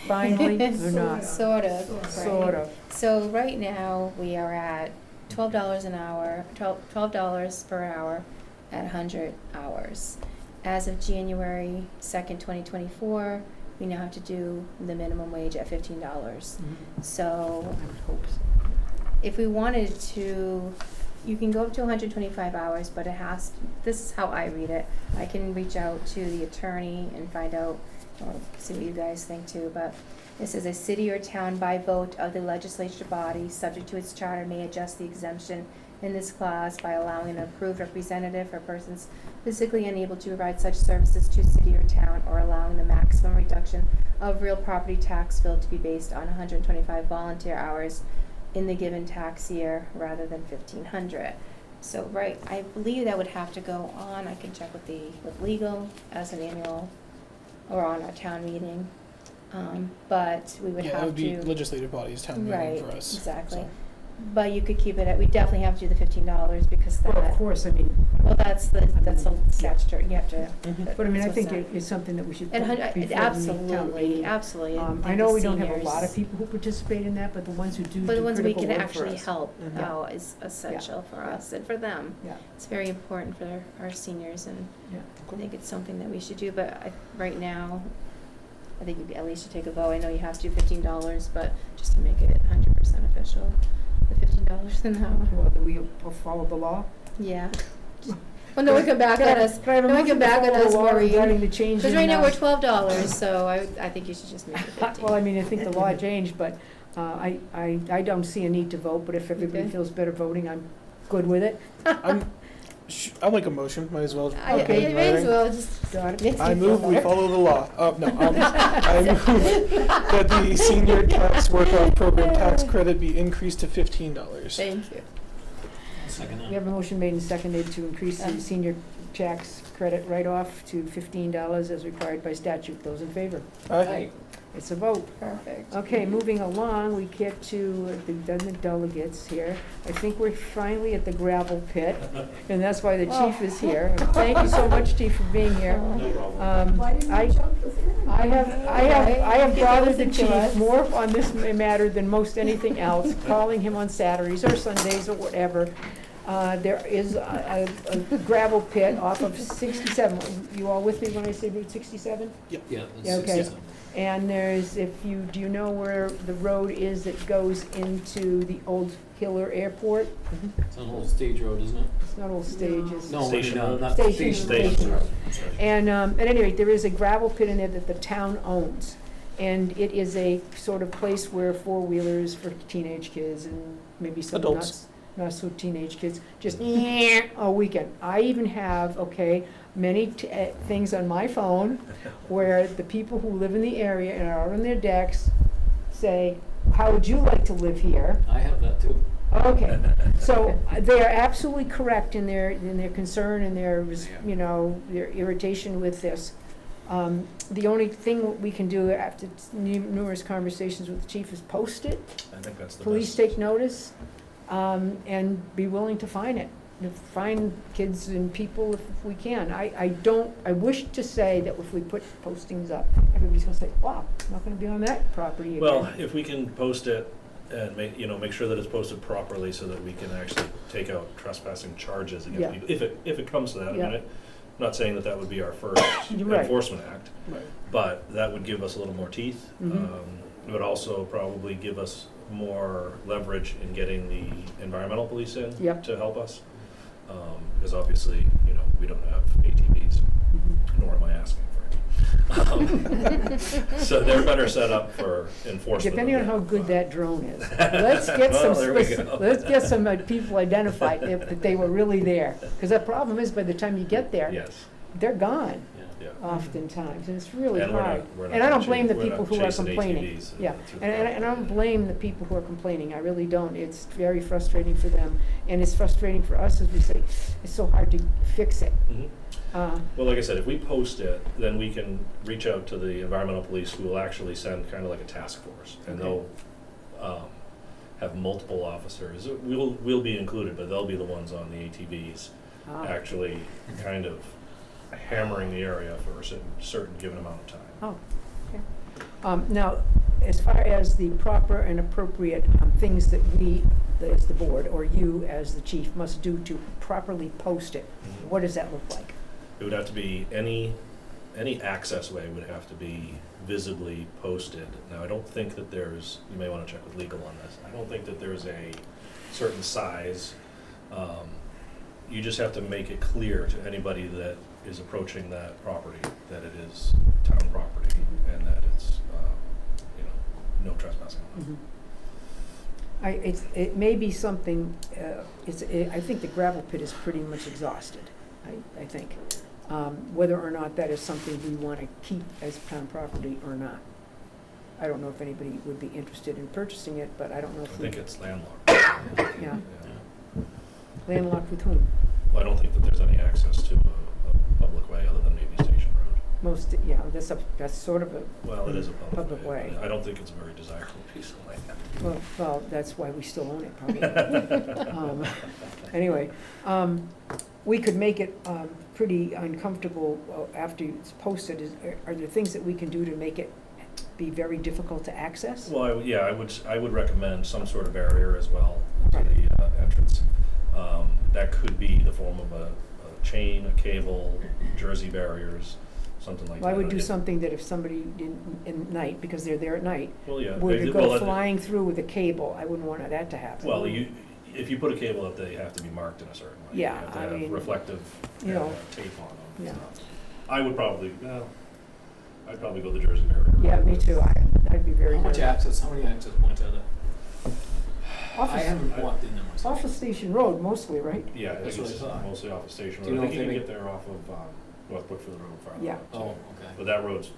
finally, or not? Sort of, right. Sort of. So right now, we are at $12 an hour, $12 per hour at 100 hours. As of January 2nd, 2024, we now have to do the minimum wage at $15. Mhm. So I would hope so. if we wanted to, you can go up to 125 hours, but this is how I read it. I can reach out to the attorney and find out, or see what you guys think too, but this is a city or town by vote of the legislature body, subject to its charter, may adjust the exemption in this clause by allowing an approved representative for persons physically unable to provide such services to city or town, or allowing the maximum reduction of real property tax bill to be based on 125 volunteer hours in the given tax year rather than 1,500. So, right, I believe that would have to go on, I can check with legal as an annual, or on our town meeting. But we would Yeah, that have would be to, legislative bodies, town meeting right, for us. exactly. So. But you could keep it at, we definitely have to do the $15 because Well, of that, course, I mean, well, that's the statutory, you have to. but I mean, I that's think what's it's something that we should put And before the town absolutely, meeting. absolutely. I think know the we don't have a lot seniors- of people who participate in that, but the ones who do But the ones we critical can work for actually us. help Mhm. Yeah. out is essential for us and for them. Yeah, It's very important for our seniors, and yeah. I think it's something that we should do, but right now, I think you at least should take a vote. I know you have to do $15, but just to make it 100% official, the $15 an hour. Well, do we follow the law? Yeah. Well, no one can back at us. Can I have a No one motion can to back at follow the us, law Maureen. regarding the change Because in, right now we're $12, so I think you should just make it 15. Well, I mean, I think the law changed, but I don't see a need to vote, but if everybody Okay. feels better voting, I'm good with it. I'll make a motion, might as well. You may as well just. Got it. makes me I feel move we better. follow the law. No, I move that the senior tax work-off program tax credit be increased to $15. Thank you. Second We have a motion made and seconded to increase the senior tax credit write-off to $15 as required by statute. Those in favor? Aye. It's a vote. Perfect. Okay, moving along, we get to the delegates here. I think we're finally at the gravel pit, and that's why the chief is here. Thank you so much, chief, for being here. No problem. Why didn't I- you jump the fence? I have Get bothered the listen to chief us. more on this matter than most anything else, calling him on Saturdays or Sundays or whatever. There is a gravel pit off of 67. You all with me when I say Route 67? Yeah, Yeah, that's okay. 67. And there's, do you know where the road is that goes into the old Hiller Airport? It's on Old Stage Road, isn't it? It's not Old Stage, it's. No, Station no, Road. not Station Station Road. Road. And at any rate, there is a gravel pit in there that the town owns. And it is a sort of place where four-wheelers for teenage kids and maybe some Adults. not so teenage kids, just all weekend. I even have, many things on my phone where the people who live in the area and are out on their decks say, how would you like to live here? I have that too. Okay, so they are absolutely correct in their concern and their, their irritation with this. The only thing we can do after numerous conversations with the chief is post it, I think that's the police best. take notice, and be willing to fine it. Fine kids and people if we can. I wish to say that if we put postings up, everybody's gonna say, wow, I'm not gonna be on that property again. Well, if we can post it and make sure that it's posted properly so that we can actually take out trespassing charges Yeah. against people, if it comes to that. I mean, Yeah. I'm not saying that would be our first Right. enforcement act, Right. but that would give us a little more teeth. Mhm. It would also probably give us more leverage in getting the environmental police in Yep. to help us. Because obviously, we don't have ATVs, Mhm. nor am I asking for it. So they're better set up for enforcement. Depending of on how good but- that drone is. Let's get Well, some, there we go. let's get some people identified that they were really there. Because the problem is, by the time you get there, Yes, they're gone yeah. oftentimes, and it's really And we're not- hard. we're not And I don't blame the we're not people who are chasing complaining. ATVs Yeah, through the and I don't property. blame the people who are complaining, I really don't. It's very frustrating for them, and it's frustrating for us, as we say, it's so hard to fix it. Mhm. Well, like I said, if we post it, then we can reach out to the environmental police, who will actually send kind of like a task force, and Okay. they'll have multiple officers. We'll be included, but they'll be the ones on the ATVs, Ah. actually kind of hammering the area for a certain given amount of time. Oh, okay. Now, as far as the proper and appropriate things that we, as the board, or you as the chief, must do to properly post it, Mhm. what does that look like? It would have to be, any access way would have to be visibly posted. Now, I don't think that there's, you may want to check with legal on this, I don't think that there's a certain size. You just have to make it clear to anybody that is approaching that property that it is town property and that it's, no trespassing. It may be something, I think the gravel pit is pretty much exhausted, I think. Whether or not that is something we want to keep as town property or not. I don't know if anybody would be interested in purchasing it, but I don't know I if we, think it's landlocked. Yeah. landlocked with whom? Well, I don't think that there's any access to a public way other than maybe Station Road. That's sort of a, Well, it is a Public way. I don't think it's a very desirable piece of land. Well, that's why we still own it, probably. Anyway, we could make it pretty uncomfortable after it's posted. Are there things that we can do to make it be very difficult to access? Well, I would recommend some sort of barrier as well to the entrance. That could be the form of a chain, a cable, jersey barriers, something like that. Well, I would do something that if somebody didn't, in night, because they're there at night, Well, yeah. were to well, go flying through with a cable, I wouldn't want that to happen. Well, if you put a cable up, they have to be marked in a certain way. Yeah, You have to I have mean, reflective you know, tape on them. yeah. I would probably, I'd probably go the jersey barrier. Yeah, me too. I'd be very. How much very- access, how many access points are there? I Off of, haven't walked in there myself. off of Station Road mostly, right? Yeah, I That's think what it's I thought. mostly off the station Do you road. know I think if you they can get there off of North Brookfield Road farther Yeah. up, too. Oh, okay. But that road's,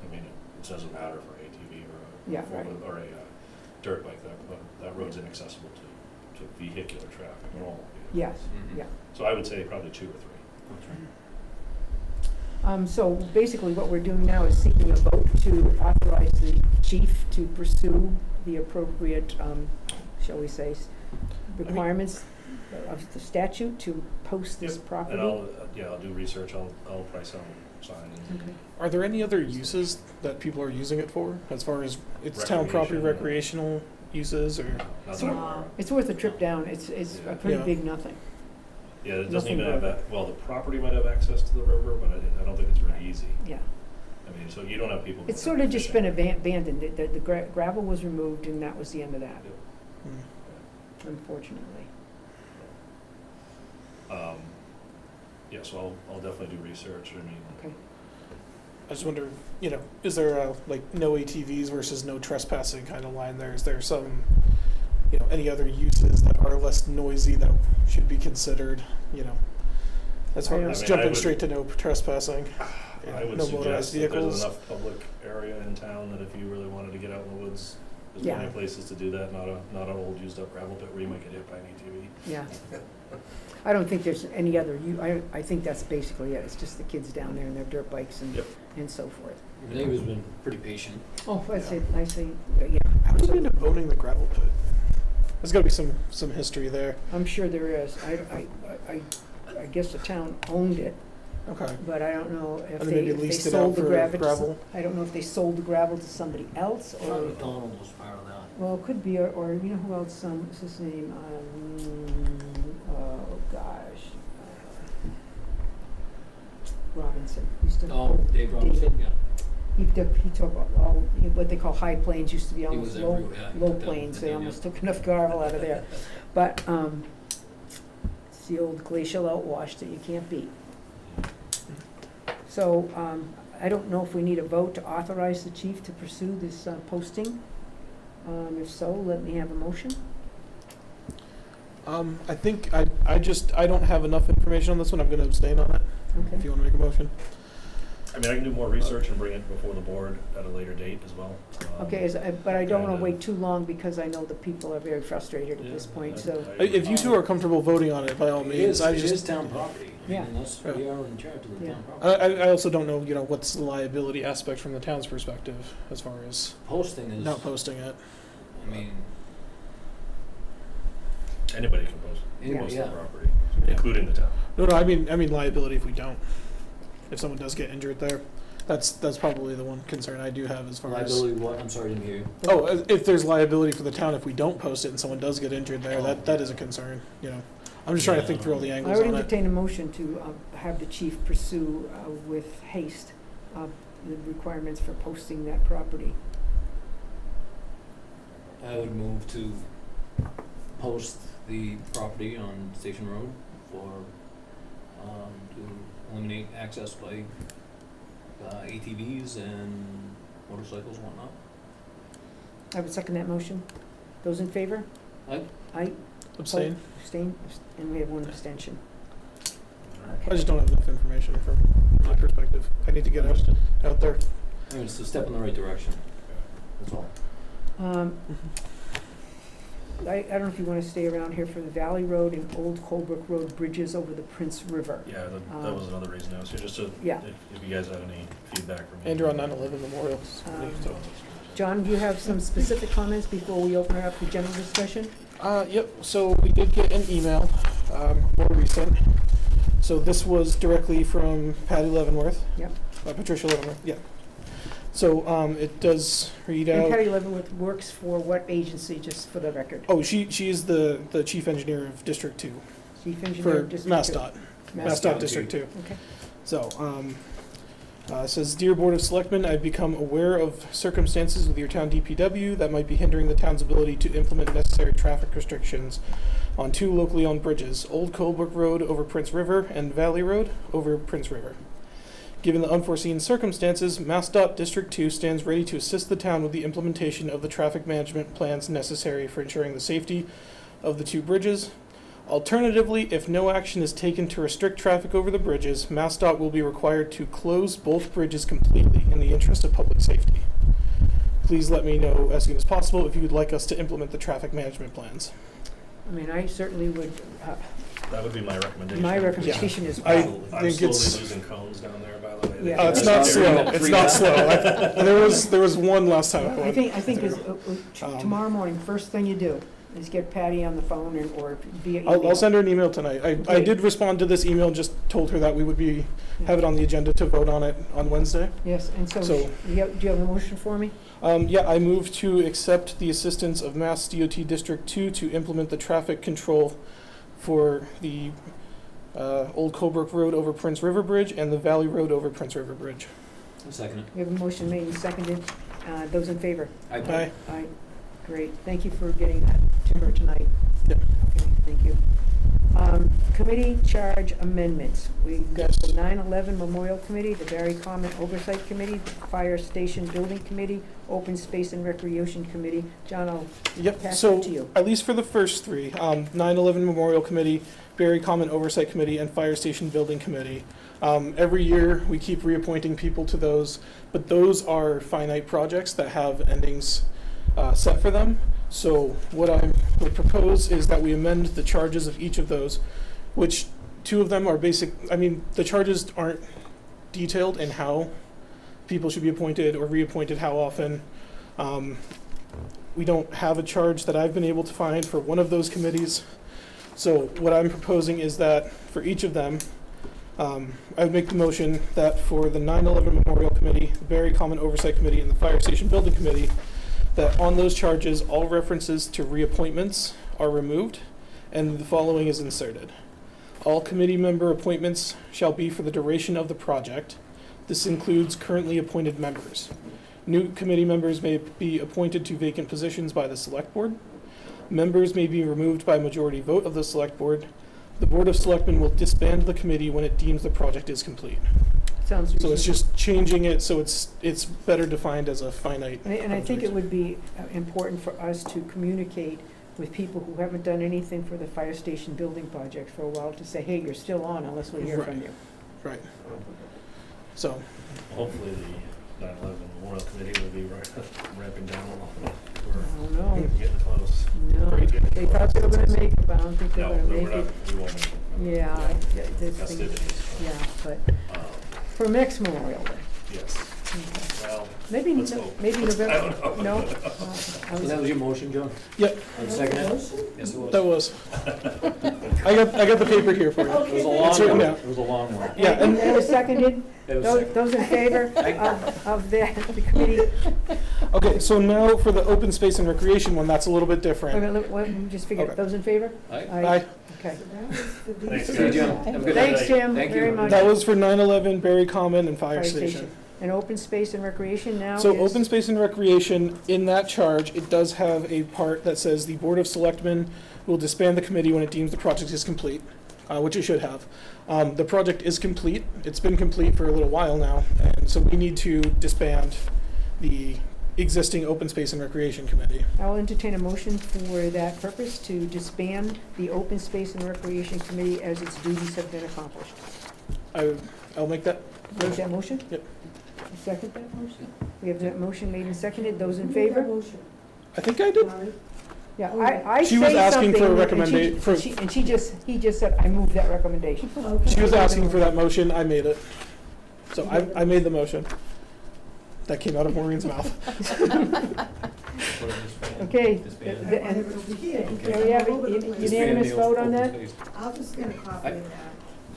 I mean, it doesn't matter for ATV or Yeah, a, right. or a dirt bike, that road's inaccessible to vehicular traffic, normal vehicles. Yes, Mhm. yeah. So I would say probably 2 or 3. So basically what we're doing now is seeking a vote to authorize the chief to pursue the appropriate, shall we say, requirements of the statute to post this Yep. property. And I'll do research, I'll price out signs. Okay. Are there any other uses that people are using it for, as far as it's town property Recreation. recreational uses, or? Not that I'm aware of. It's worth a trip down. It's a pretty Yeah. big nothing. Yeah, it doesn't nothing even have but- that, well, the property might have access to the river, but I don't think it's very easy. Yeah. I mean, so you don't have people. It's going sort of just fishing. been abandoned. The gravel was removed and that was the end of that, Yep. Hmm. unfortunately. Yeah, so I'll definitely do research, I mean. Okay. I just wonder, is there a, like, no ATVs versus no trespassing kind of line there? Is there some, any other uses that are less noisy that should be considered, as far I don't- as I mean, jumping I would- straight to no trespassing? I would no suggest motorized that there's vehicles. enough public area in town that if you really wanted to get out in the woods, there's Yeah. plenty of places to do that, not an old used up gravel pit where you might get hit by an ATV. Yeah. I don't think there's any other, I think that's basically it. It's just the kids down there and their dirt bikes and, Yep. and so forth. The neighbor's been pretty patient. Oh, I say, yeah. How did we end up owning the gravel pit? There's gotta be some history there. I'm sure there is. I guess the town owned it, Okay. but I don't know if And then they, maybe if they leased it sold out the for gravel. I don't know if they sold the gravel to somebody else or, McDonald was part of that. well, it could be, or you know who else, what's his name? Oh, gosh. Robinson. Used to Oh, hold- Dave Robinson, yeah. He took all, what they call high plains, used to be He almost was low, everywhere, yeah. low Took them- plains. took They them, almost yeah. took enough gravel out of there. But, it's the old glacial outwash that you can't beat. So, I don't know if we need a vote to authorize the chief to pursue this posting. If so, let me have a motion. I think I don't have enough information on this one. I'm gonna abstain on it, if Okay. you wanna make a motion. I mean, I can do more research and bring it before the board at a later date as well. Okay, but I don't wanna and, wait too long because I know the people are very frustrated at yeah, this point, I- so. If you two are comfortable voting on it, by all It means. is, I it is just, town property. I Yeah. mean, that's, we are in charge of the Yeah. town property. I also don't know, what's the liability aspect from the town's perspective as far as Posting is, not posting it. I mean, Anybody can post anybody, the yeah. property, Yeah. including the town. No, I mean liability if we don't. If someone does get injured there, that's probably the one concern I do have as far as. Liability what? I'm sorry, didn't hear you. Oh, if there's liability for the town if we don't post it and someone does get injured there, that is a concern, I'm just trying to think through all the I angles would on it. entertain a motion to have the chief pursue with haste the requirements for posting that property. I would move to post the property on Station Road for, to eliminate access by ATVs and motorcycles and whatnot. I would second that motion. Those in favor? Aye. Aye. Abstain. Abstain, and we have one abstention. I just don't have enough information from my perspective. I need to get out there. I mean, it's a step in the right direction, that's all. I don't know if you want to stay around here for the Valley Road and Old Colebrook Road bridges over the Prince River. Yeah, that was another reason I was here, just to, Yeah. if you guys have any feedback from me. Andrew on 9/11 Memorial. Um, John, do you have some specific comments before we open it up to general discussion? Yep, so we did get an email, more recent. So this was directly from Patty Leavenworth. Yep. Patricia Leavenworth, yeah. So, it does read And out. Patty Leavenworth works for what agency, just for the record? Oh, she is the chief engineer of District 2 Chief Engineer for of District Two. MassDOT. MassDOT. MassDOT District 2. Okay. So, it says, Dear Board of Selectmen, I've become aware of circumstances with your town DPW that might be hindering the town's ability to implement necessary traffic restrictions on 2 locally owned bridges, Old Colebrook Road over Prince River and Valley Road over Prince River. Given the unforeseen circumstances, MassDOT District 2 stands ready to assist the town with the implementation of the traffic management plans necessary for ensuring the safety of the 2 bridges. Alternatively, if no action is taken to restrict traffic over the bridges, MassDOT will be required to close both bridges completely in the interest of public safety. Please let me know as soon as possible if you would like us to implement the traffic management plans. I mean, I certainly would, That would be my recommendation. my recommendation is, I I'm think slowly it's- losing cones down there, by the way. Yeah. It's not slow. It's not slow. There was one last time. I think is, Um, tomorrow morning, first thing you do is get Patty on the phone and, or via email. I'll send her an email tonight. I Great. did respond to this email, just told her that we would have it on the agenda to vote on it on Wednesday. Yes, and so, So- do you have a motion for me? Yeah, I move to accept the assistance of Mass DOT District 2 to implement the traffic control for the Old Colebrook Road over Prince River Bridge and the Valley Road over Prince River Bridge. I'll second it. We have a motion made and seconded. Those in favor? Aye. Aye. Great. Thank you for getting that to her tonight. Yep. Okay, thank you. Committee charge amendments. We've got the 9/11 Memorial Committee, the Barre Common Oversight Committee, the Fire Station Building Committee, Open Space and Recreation Committee. John, I'll Yep, pass so it to you. at least for the first 3, 9/11 Memorial Committee, Barre Common Oversight Committee, and Fire Station Building Committee. Every year, we keep reappointing people to those, but those are finite projects that have endings set for them. So what I would propose is that we amend the charges of each of those, which 2 of them are basic. I mean, the charges aren't detailed in how people should be appointed or reappointed, how often. We don't have a charge that I've been able to find for one of those committees. So what I'm proposing is that for each of them, I would make the motion that for the 9/11 Memorial Committee, the Barre Common Oversight Committee, and the Fire Station Building Committee, that on those charges, all references to reappointments are removed, and the following is inserted. All committee member appointments shall be for the duration of the project. This includes currently appointed members. New committee members may be appointed to vacant positions by the Select Board. Members may be removed by majority vote of the Select Board. The Board of Selectmen will disband the committee when it deems the project is complete. Sounds So reasonable. it's just changing it so it's better defined as a finite. And I think it would be important for us to communicate with people who haven't done anything for the fire station building project for a while to say, hey, you're still on unless we hear from Right. you. Right. So, Hopefully the 9/11 Memorial Committee will be ramping down a lot. I don't know. We're getting close. No, they thought they were gonna make it, but I don't think they're No, gonna we're make not, it. we won't make it. Yeah, this thing, Festivities. yeah, but Um, for next Memorial Day. Yes, Okay. well, Maybe, let's hope. maybe I November, don't no? know. I So was- that was your motion, John? Yep. And second it? Yes, it was. that was. I got the paper here for you. It was a long It's written one. down. It was a long one. Yeah, and It was seconded? It was Those second. those in favor of the committee? okay, so now for the open space and recreation one, that's a little bit Wait a different. minute, let me just figure, Okay. those in favor? Aye. I, Okay. Thanks, See you, guys. Jim. Have a good Thanks, night. Jim, Thank very you. much. that was for 9/11 Barre Common and Fire Fire Station. station. And open space and recreation now is? So open space and recreation, in that charge, it does have a part that says the Board of Selectmen will disband the committee when it deems the project is complete, which it should have. The project is complete. It's been complete for a little while now, and so we need to disband the existing open space and recreation committee. I'll entertain a motion for that purpose, to disband the open space and recreation committee as its duties have been accomplished. I'll make that. Make that motion? Yep. Second that motion? We have that motion made and seconded. Those in favor? I think I did. Yeah, I She was say asking for a something, and she- recommenda- for- and he just said, I move that recommendation. She was asking for that motion. I made it. So I made the motion. That came out of Maureen's mouth. What is this, man? Okay, Disband. the- I have it over here. There we have it. All over the place. Disband Unanimous the vote on open that? space. I'll just get a copy of that.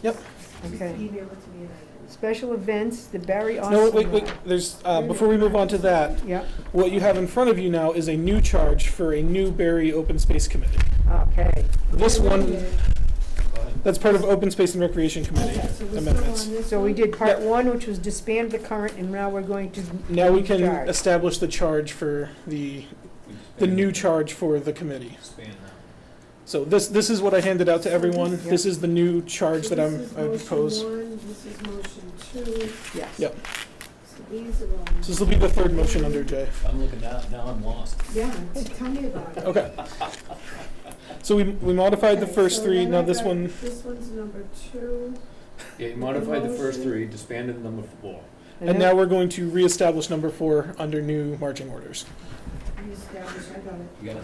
Yep. Just Okay. email it to me and I can. Special events, the Barre Awesome. No, wait, there's, before we move on to that, Yeah, what you have in front of you now is a new charge for a new Barre Open Space Committee. okay. This Wait a one, minute. that's part of Open Space and Recreation Committee Okay, so we're still amendments. on this So we one? did part Yep. one, which was disband the current, and now we're going to. Now we can charge. establish the charge for the new charge for the committee. Disband now. So this is what I handed out to everyone. Yeah. This is the new charge So that this is I propose. motion one, this is motion two, Yes. Yep. so these are all. So this will be the third motion under J. I'm looking now I'm lost. Yeah, tell me about it. Okay. So we modified the Okay, first so three. then Now I've this got- one, This one's number two. Yeah, you modified the first Motion. three, disbanded number 4. and now we're going to reestablish number 4 under new marching orders. Reestablish, I got it. You got it?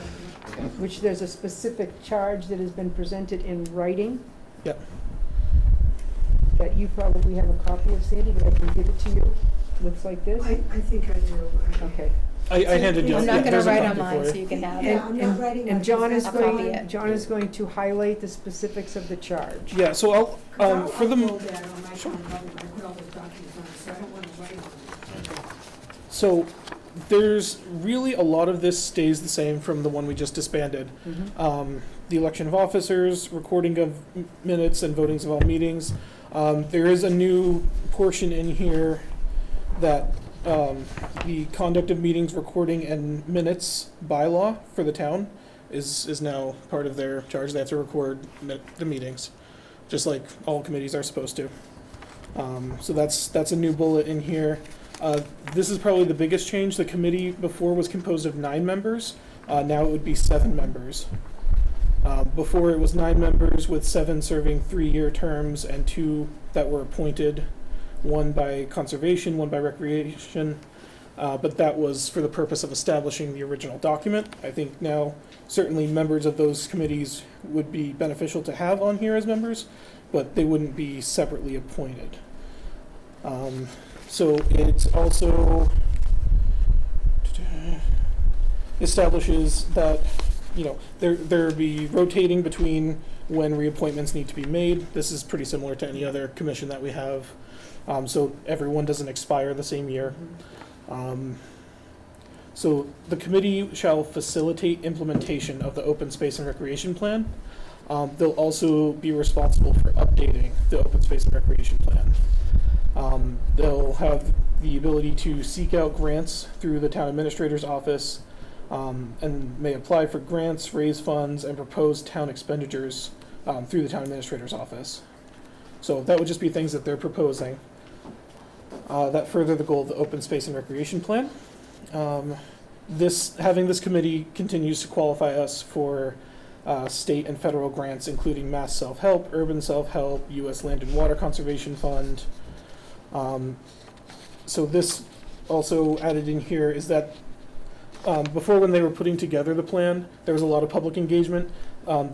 Okay. Which there's a specific charge that has been presented in writing. Yep. That you probably have a copy of, Sandy, but I can give it to you. Looks like this. I think I do. Okay. I handed you. I'm yeah, not gonna there's a write copy on mine, for so you. you can have Yeah, it. I'm not writing. And I John is just I'll have copy going, it. John is going to highlight the specifics of the charge. Yeah. So I'll I'll for the upload that on my Sure. phone, probably, I put all those documents on it, so I don't wanna write on it. so there's really a lot of this stays the same from the one we just disbanded. Mhm. The election of officers, recording of minutes, and votings of all meetings. There is a new portion in here that the conduct of meetings, recording, and minutes bylaw for the town is now part of their charge. They have to record the meetings, just like all committees are supposed to. So that's a new bullet in here. This is probably the biggest change. The committee before was composed of 9 members. Now it would be 7 members. Before it was 9 members with 7 serving 3-year terms and 2 that were appointed, 1 by conservation, 1 by recreation. But that was for the purpose of establishing the original document. I think now certainly members of those committees would be beneficial to have on here as members, but they wouldn't be separately appointed. So it also establishes that, you know, there be rotating between when reappointments need to be made. This is pretty similar to any other commission that we have. So everyone doesn't expire the same year. So the committee shall facilitate implementation of the open space and recreation plan. They'll also be responsible for updating the open space and recreation plan. They'll have the ability to seek out grants through the town administrator's office, and may apply for grants, raise funds, and propose town expenditures through the town administrator's office. So that would just be things that they're proposing that further the goal of the open space and recreation plan. Having this committee continues to qualify us for state and federal grants, including Mass Self-Help, Urban Self-Help, U.S. Land and Water Conservation Fund. So this also added in here is that before, when they were putting together the plan, there was a lot of public engagement.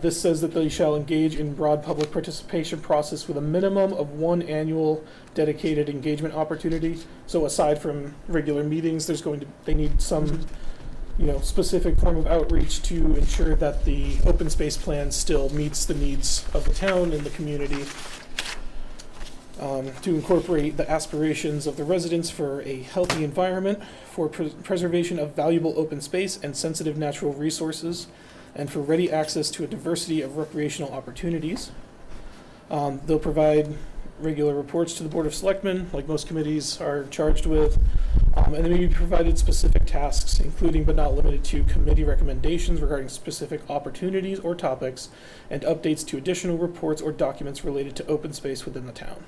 This says that they shall engage in broad public participation process with a minimum of 1 annual dedicated engagement opportunity. So aside from regular meetings, they need some, specific form of outreach to ensure that the open space plan still meets the needs of the town and the community. To incorporate the aspirations of the residents for a healthy environment, for preservation of valuable open space and sensitive natural resources, and for ready access to a diversity of recreational opportunities. They'll provide regular reports to the Board of Selectmen, like most committees are charged with, and they may be provided specific tasks, including but not limited to committee recommendations regarding specific opportunities or topics, and updates to additional reports or documents related to open space within the town.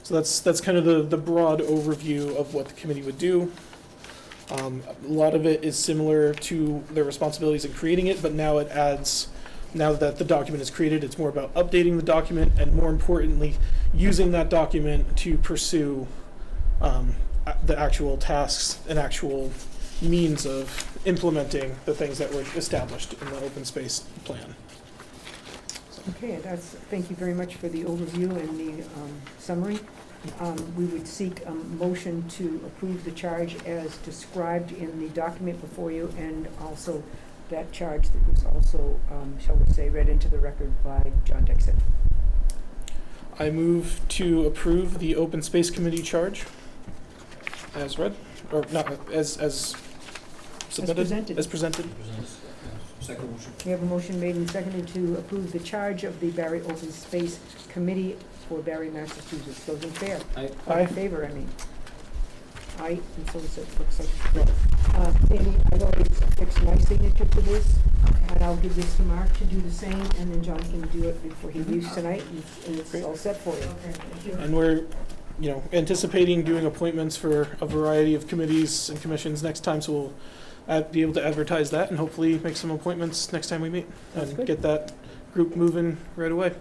So that's kind of the broad overview of what the committee would do. A lot of it is similar to their responsibilities in creating it, but now that the document is created, it's more about updating the document and, more importantly, using that document to pursue the actual tasks and actual means of implementing the things that were established in the open space plan. Okay, thank you very much for the overview and the summary. we would seek a motion to approve the charge as described in the document before you, and also that charge that was also, shall we say, read into the record by John Dixon. I move to approve the Open Space Committee charge as read, or not, as submitted? presented. As presented. Second motion. We have a motion made and seconded to approve the charge of the Barre Open Space Committee for Barre, Massachusetts. Those in favor? Aye. In favor, I mean. Aye, and so it looks like. Amy, I've already fixed my signature to this, and I'll give this to Mark to do the same, and then John can do it before he leaves tonight, and it's all set for you. Okay, thank you. And we're, anticipating doing appointments for a variety of committees and commissions next time, so we'll be able to advertise that and hopefully make some appointments next time we meet. That's And good. get that group moving right away.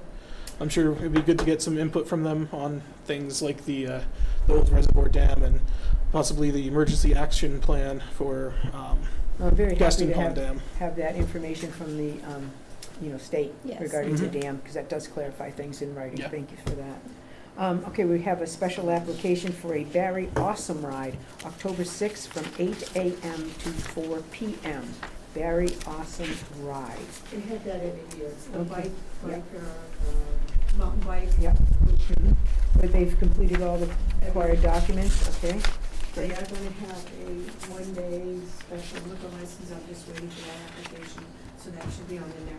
I'm sure it'd be good to get some input from them on things like the old reservoir dam and possibly the emergency action plan for I'm very happy Gaston to Pond Dam. have that information from the, state Yes. regarding the Mhm. dam, because that does clarify things in writing. Yeah. Thank you for that. Okay, we have a special application for a Barre Awesome Ride, October 6th from 8 a.m. to 4 p.m. Barre Awesome Ride. We had that every year. It's the Okay. bike, mountain bike. Yep. But they've completed all the required documents, okay? They are gonna have a one-day special liquor license. I'm just waiting for that application, so that should be on the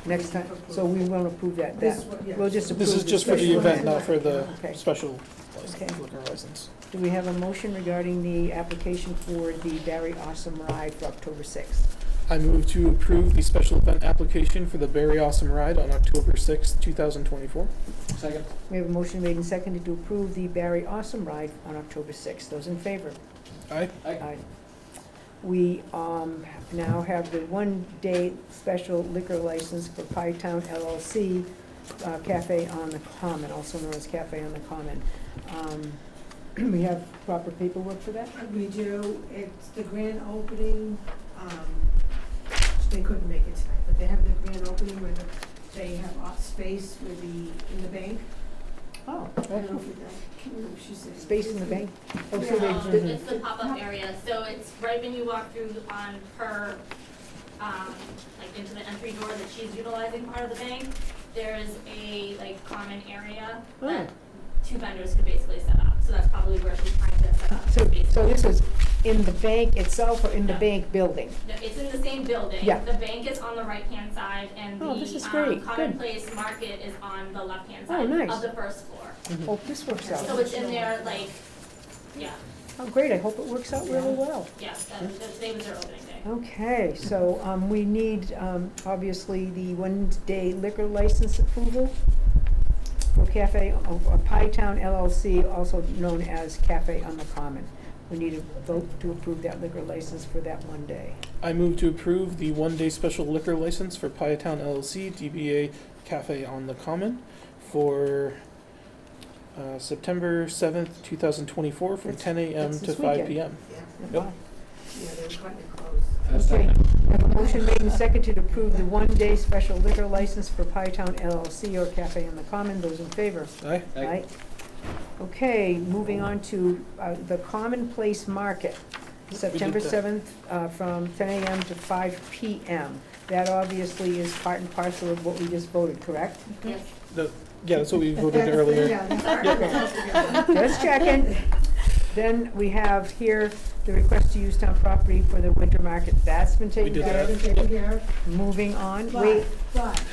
Next time, so we won't approve that. This one, yeah. We'll just approve This is the just for the special event, one. not for the Okay. special Okay. liquor license. Do we have a motion regarding the application for the Barre Awesome Ride for October 6th? I move to approve the special event application for the Barre Awesome Ride on October 6th, 2024. Second. We have a motion made and seconded to approve the Barre Awesome Ride on October 6th. Those in favor? Aye. Aye. We now have the one-day special liquor license for Pie Town LLC, Cafe on the Common, also known as Cafe on the Common. We have proper paperwork for that? We do. It's the grand opening. They couldn't make it tonight, but they have the grand opening where they have off space with in the bank. Oh, I don't know if she said. space in the bank? Oh, so No, they, it's the pop-up area, so it's right when you walk through on her, like into the entry door that she's utilizing part of the bank, there is a common area that two vendors could basically set up, so that's probably where she's trying to set up. so this is in the bank itself or in the bank building? No, it's in the same building. Yeah. The bank is on the right-hand side, and Oh, this is the great. Good. Commonplace Market is on the left-hand Oh, side nice. of the first floor. Oh, this works out. So it's in there, yeah, Oh, great, I hope it works out really well. yeah, today was their opening day. Okay, so we need, obviously, the one-day liquor license approval for Cafe, Pie Town LLC, also known as Cafe on the Common. We need a vote to approve that liquor license for that one day. I move to approve the one-day special liquor license for Pie Town LLC, DBA Cafe on the Common, for September 7th, 2024, from That's- 10 a.m. that's to this 5 weekend. p.m. Yeah, Wow. yeah, they were cutting it close. Okay, we have a motion made and seconded to approve the one-day special liquor license for Pie Town LLC or Cafe on the Common. Those in favor? Aye. Aye. Okay, moving on to the Commonplace Market, September that. 7th, from 10 a.m. to 5 p.m. That obviously is part and parcel of what we just voted, correct? Yes. Yeah, that's what we voted earlier. Yeah, that's all Just checking. Then we have here the request to use town property for the winter market. That's been taken did care that. of. taken care of. Moving on, wait, But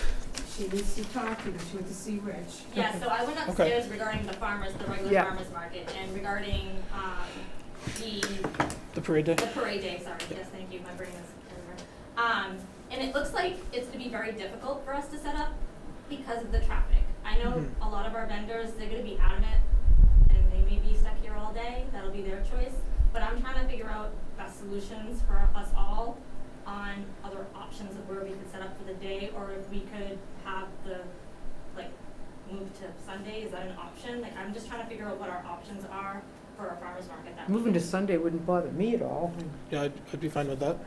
she needs to talk to you. She went to see Rich. Yeah, so I went upstairs regarding the regular Yeah. farmers market, and regarding, The parade day? the parade day, sorry, yes, thank you, my brain is everywhere. And it looks like it's gonna be very difficult for us to set up because of the traffic. I know Mhm. a lot of our vendors, they're gonna be adamant, and they may be stuck here all day, that'll be their choice. But I'm trying to figure out best solutions for us all on other options of where we could set up for the day, or if we could have the, move to Sunday, is that an option? I'm just trying to figure out what our options are for our farmer's market that moving to weekend. Sunday wouldn't bother me at all. Yeah, I'd be fine with that.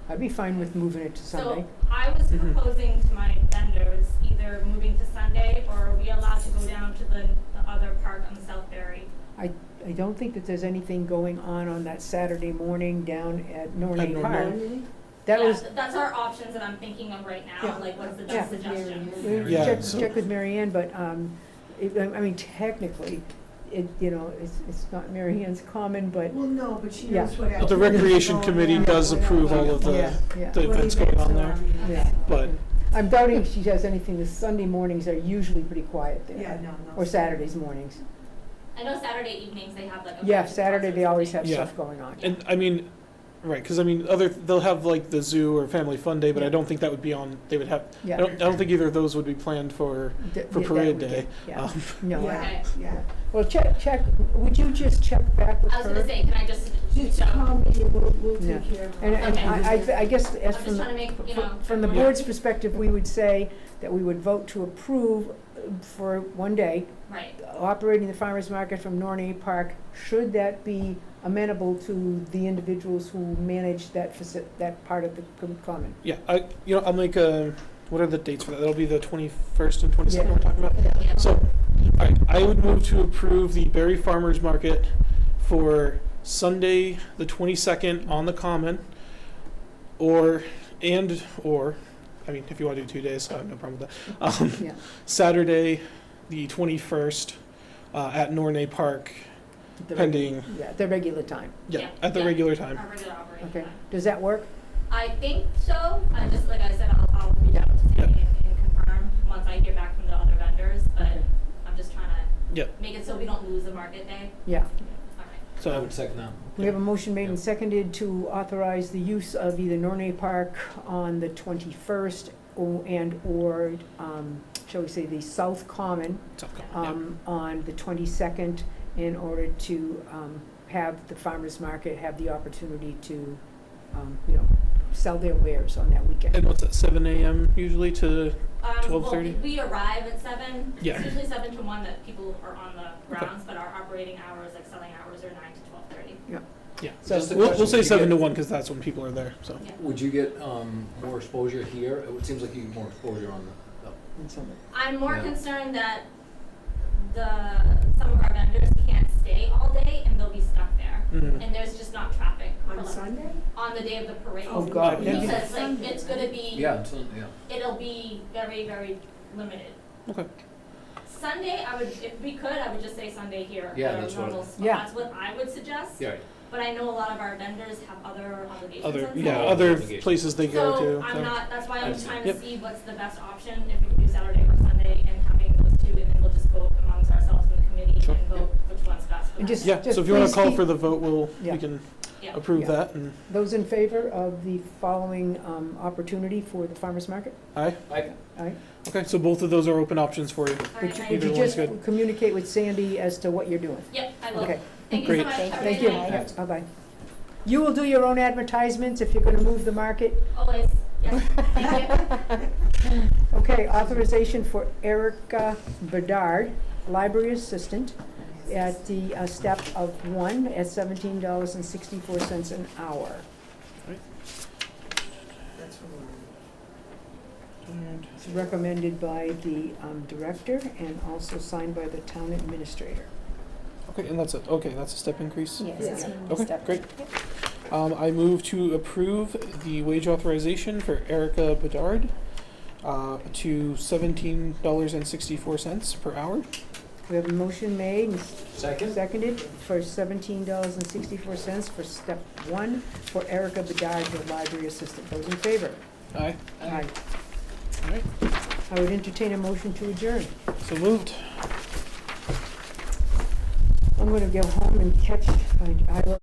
I'd be fine with moving it to Sunday. So I was Mhm. proposing to my vendors either moving to Sunday, or are we allowed to go down to the other park on the South Barry. I don't think that there's anything going on that Saturday morning down at Nornay Nornay. Park. That Yeah, was, that's our options that I'm thinking of right now, Yeah. like what's the Yeah. best suggestion? Yeah, so- check with Mary Ann, but, I mean, technically, it's not Mary Ann's common, but, Well, no, but she Yeah. knows what. But the recreation committee does approve all of yeah, the yeah. events going on there. Yeah. But I'm doubting if she has anything, the Sunday mornings are usually pretty quiet there. Yeah, no. Or Saturdays mornings. I know Saturday evenings they have like a. Yeah, bunch of Saturday they concerts always and have Yeah. stuff going on. and I mean, right? Because I mean, they'll have like the zoo or family fun day, but I Yeah. don't think that would be on. They would have. Yeah. I don't think either of those would be planned for Th- for that parade weekend, day. Yeah, no, Yeah, Okay. yeah. well, check, would you just check back with I was her? gonna say, can I just, Just so, call me and we'll Yeah. take care of it. And Okay. I guess as I'm from just trying to make, you know. from the board's perspective, we would say that we would vote to approve for one day, Right, operating the farmer's market from Nornay Park, should that be amenable to the individuals who manage that that part of the common? Yeah, I'll make a. What are the dates for that? That'll be the 21st and 22nd Yeah. we're talking about. yeah. So, all right, I would move to approve the Barre Farmers Market for Sunday, the 22nd on the Common, or, I mean, if you want to do 2 days, I have no problem with that. Yeah. Saturday, the 21st, at Nornay Park, The reg- pending, Yeah, the regular time. yeah, at the regular time. Our regular operating Okay, time. does that work? I think so, I just, like I said, I'll reach out to Sandy and confirm once I hear back from the other vendors, but Okay. I'm just trying to Yep. make it so we don't lose the market day. Yeah. Alright, I So, would second that. We have a motion made and seconded to authorize the use of either Nornay Park on the 21st or, shall we say, the South Common on the 22nd, in order to have the farmer's market have the opportunity to, sell their wares on that weekend. and what's that, 7 a.m. usually to, Well, 12:30? we arrive at 7. Yeah. It's usually 7 to 1 that people are on the grounds, but our operating hours, like selling hours, are 9 to 12:30. yeah. So- Just a We'll question, say would you 7 to get- 1 because that's when people are there, so. Yeah. Would you get more exposure here? It seems like you get more exposure on And so- I'm more Yeah. concerned that some of our vendors can't stay all day and they'll be stuck there. Mhm. And there's just not traffic for, On like, Sunday? on the day of the parade. Oh, God. Yeah. Because like, it's gonna be, yeah, it'll be very, very limited. Okay. Sunday, if we could, I would just say Sunday here Yeah, at our that's what- normal spot. Yeah. That's what I would suggest. yeah. But I know a lot of our vendors have other obligations Other, on yeah, Sunday. other Obligations. places they go to. So I'm not, that's why I'm Understand. trying to Yep. see what's the best option, if we can do Saturday or Sunday, and having those two, and then we'll just go amongst ourselves in the committee Sure. and vote which one's best for And that. just- Yeah, so if you want please to call keep- for the vote, Yeah. we can Yeah. approve Yeah. that, and, Those in favor of the following opportunity for the farmer's market? aye? I, Aye. Okay, so both of those are open options for you. All right, Would you- I- would you Either one's just good. communicate with Sandy as to what you're doing? Yep, I will. Okay, Thank you so Great. much. Have a thank great you. night. Yeah, bye-bye. You will do your own advertisements if you're gonna move the market? Always, yes, thank you. Okay, authorization for Erica Bedard, library assistant, at the step of 1 at $17.64 an hour. That's from It's recommended by the director and also signed by the town administrator. Okay, and that's it. Okay, that's a step increase? Yes, it's Yeah. gonna be Okay, step- great. I move to approve the wage authorization for Erica Bedard to $17.64 per hour. We have a motion made and second? seconded for $17.64 for step 1 for Erica Bedard, the library assistant. Those in favor? Aye. Aye. All right, I would entertain a motion to adjourn. so moved. I'm gonna go home and catch, I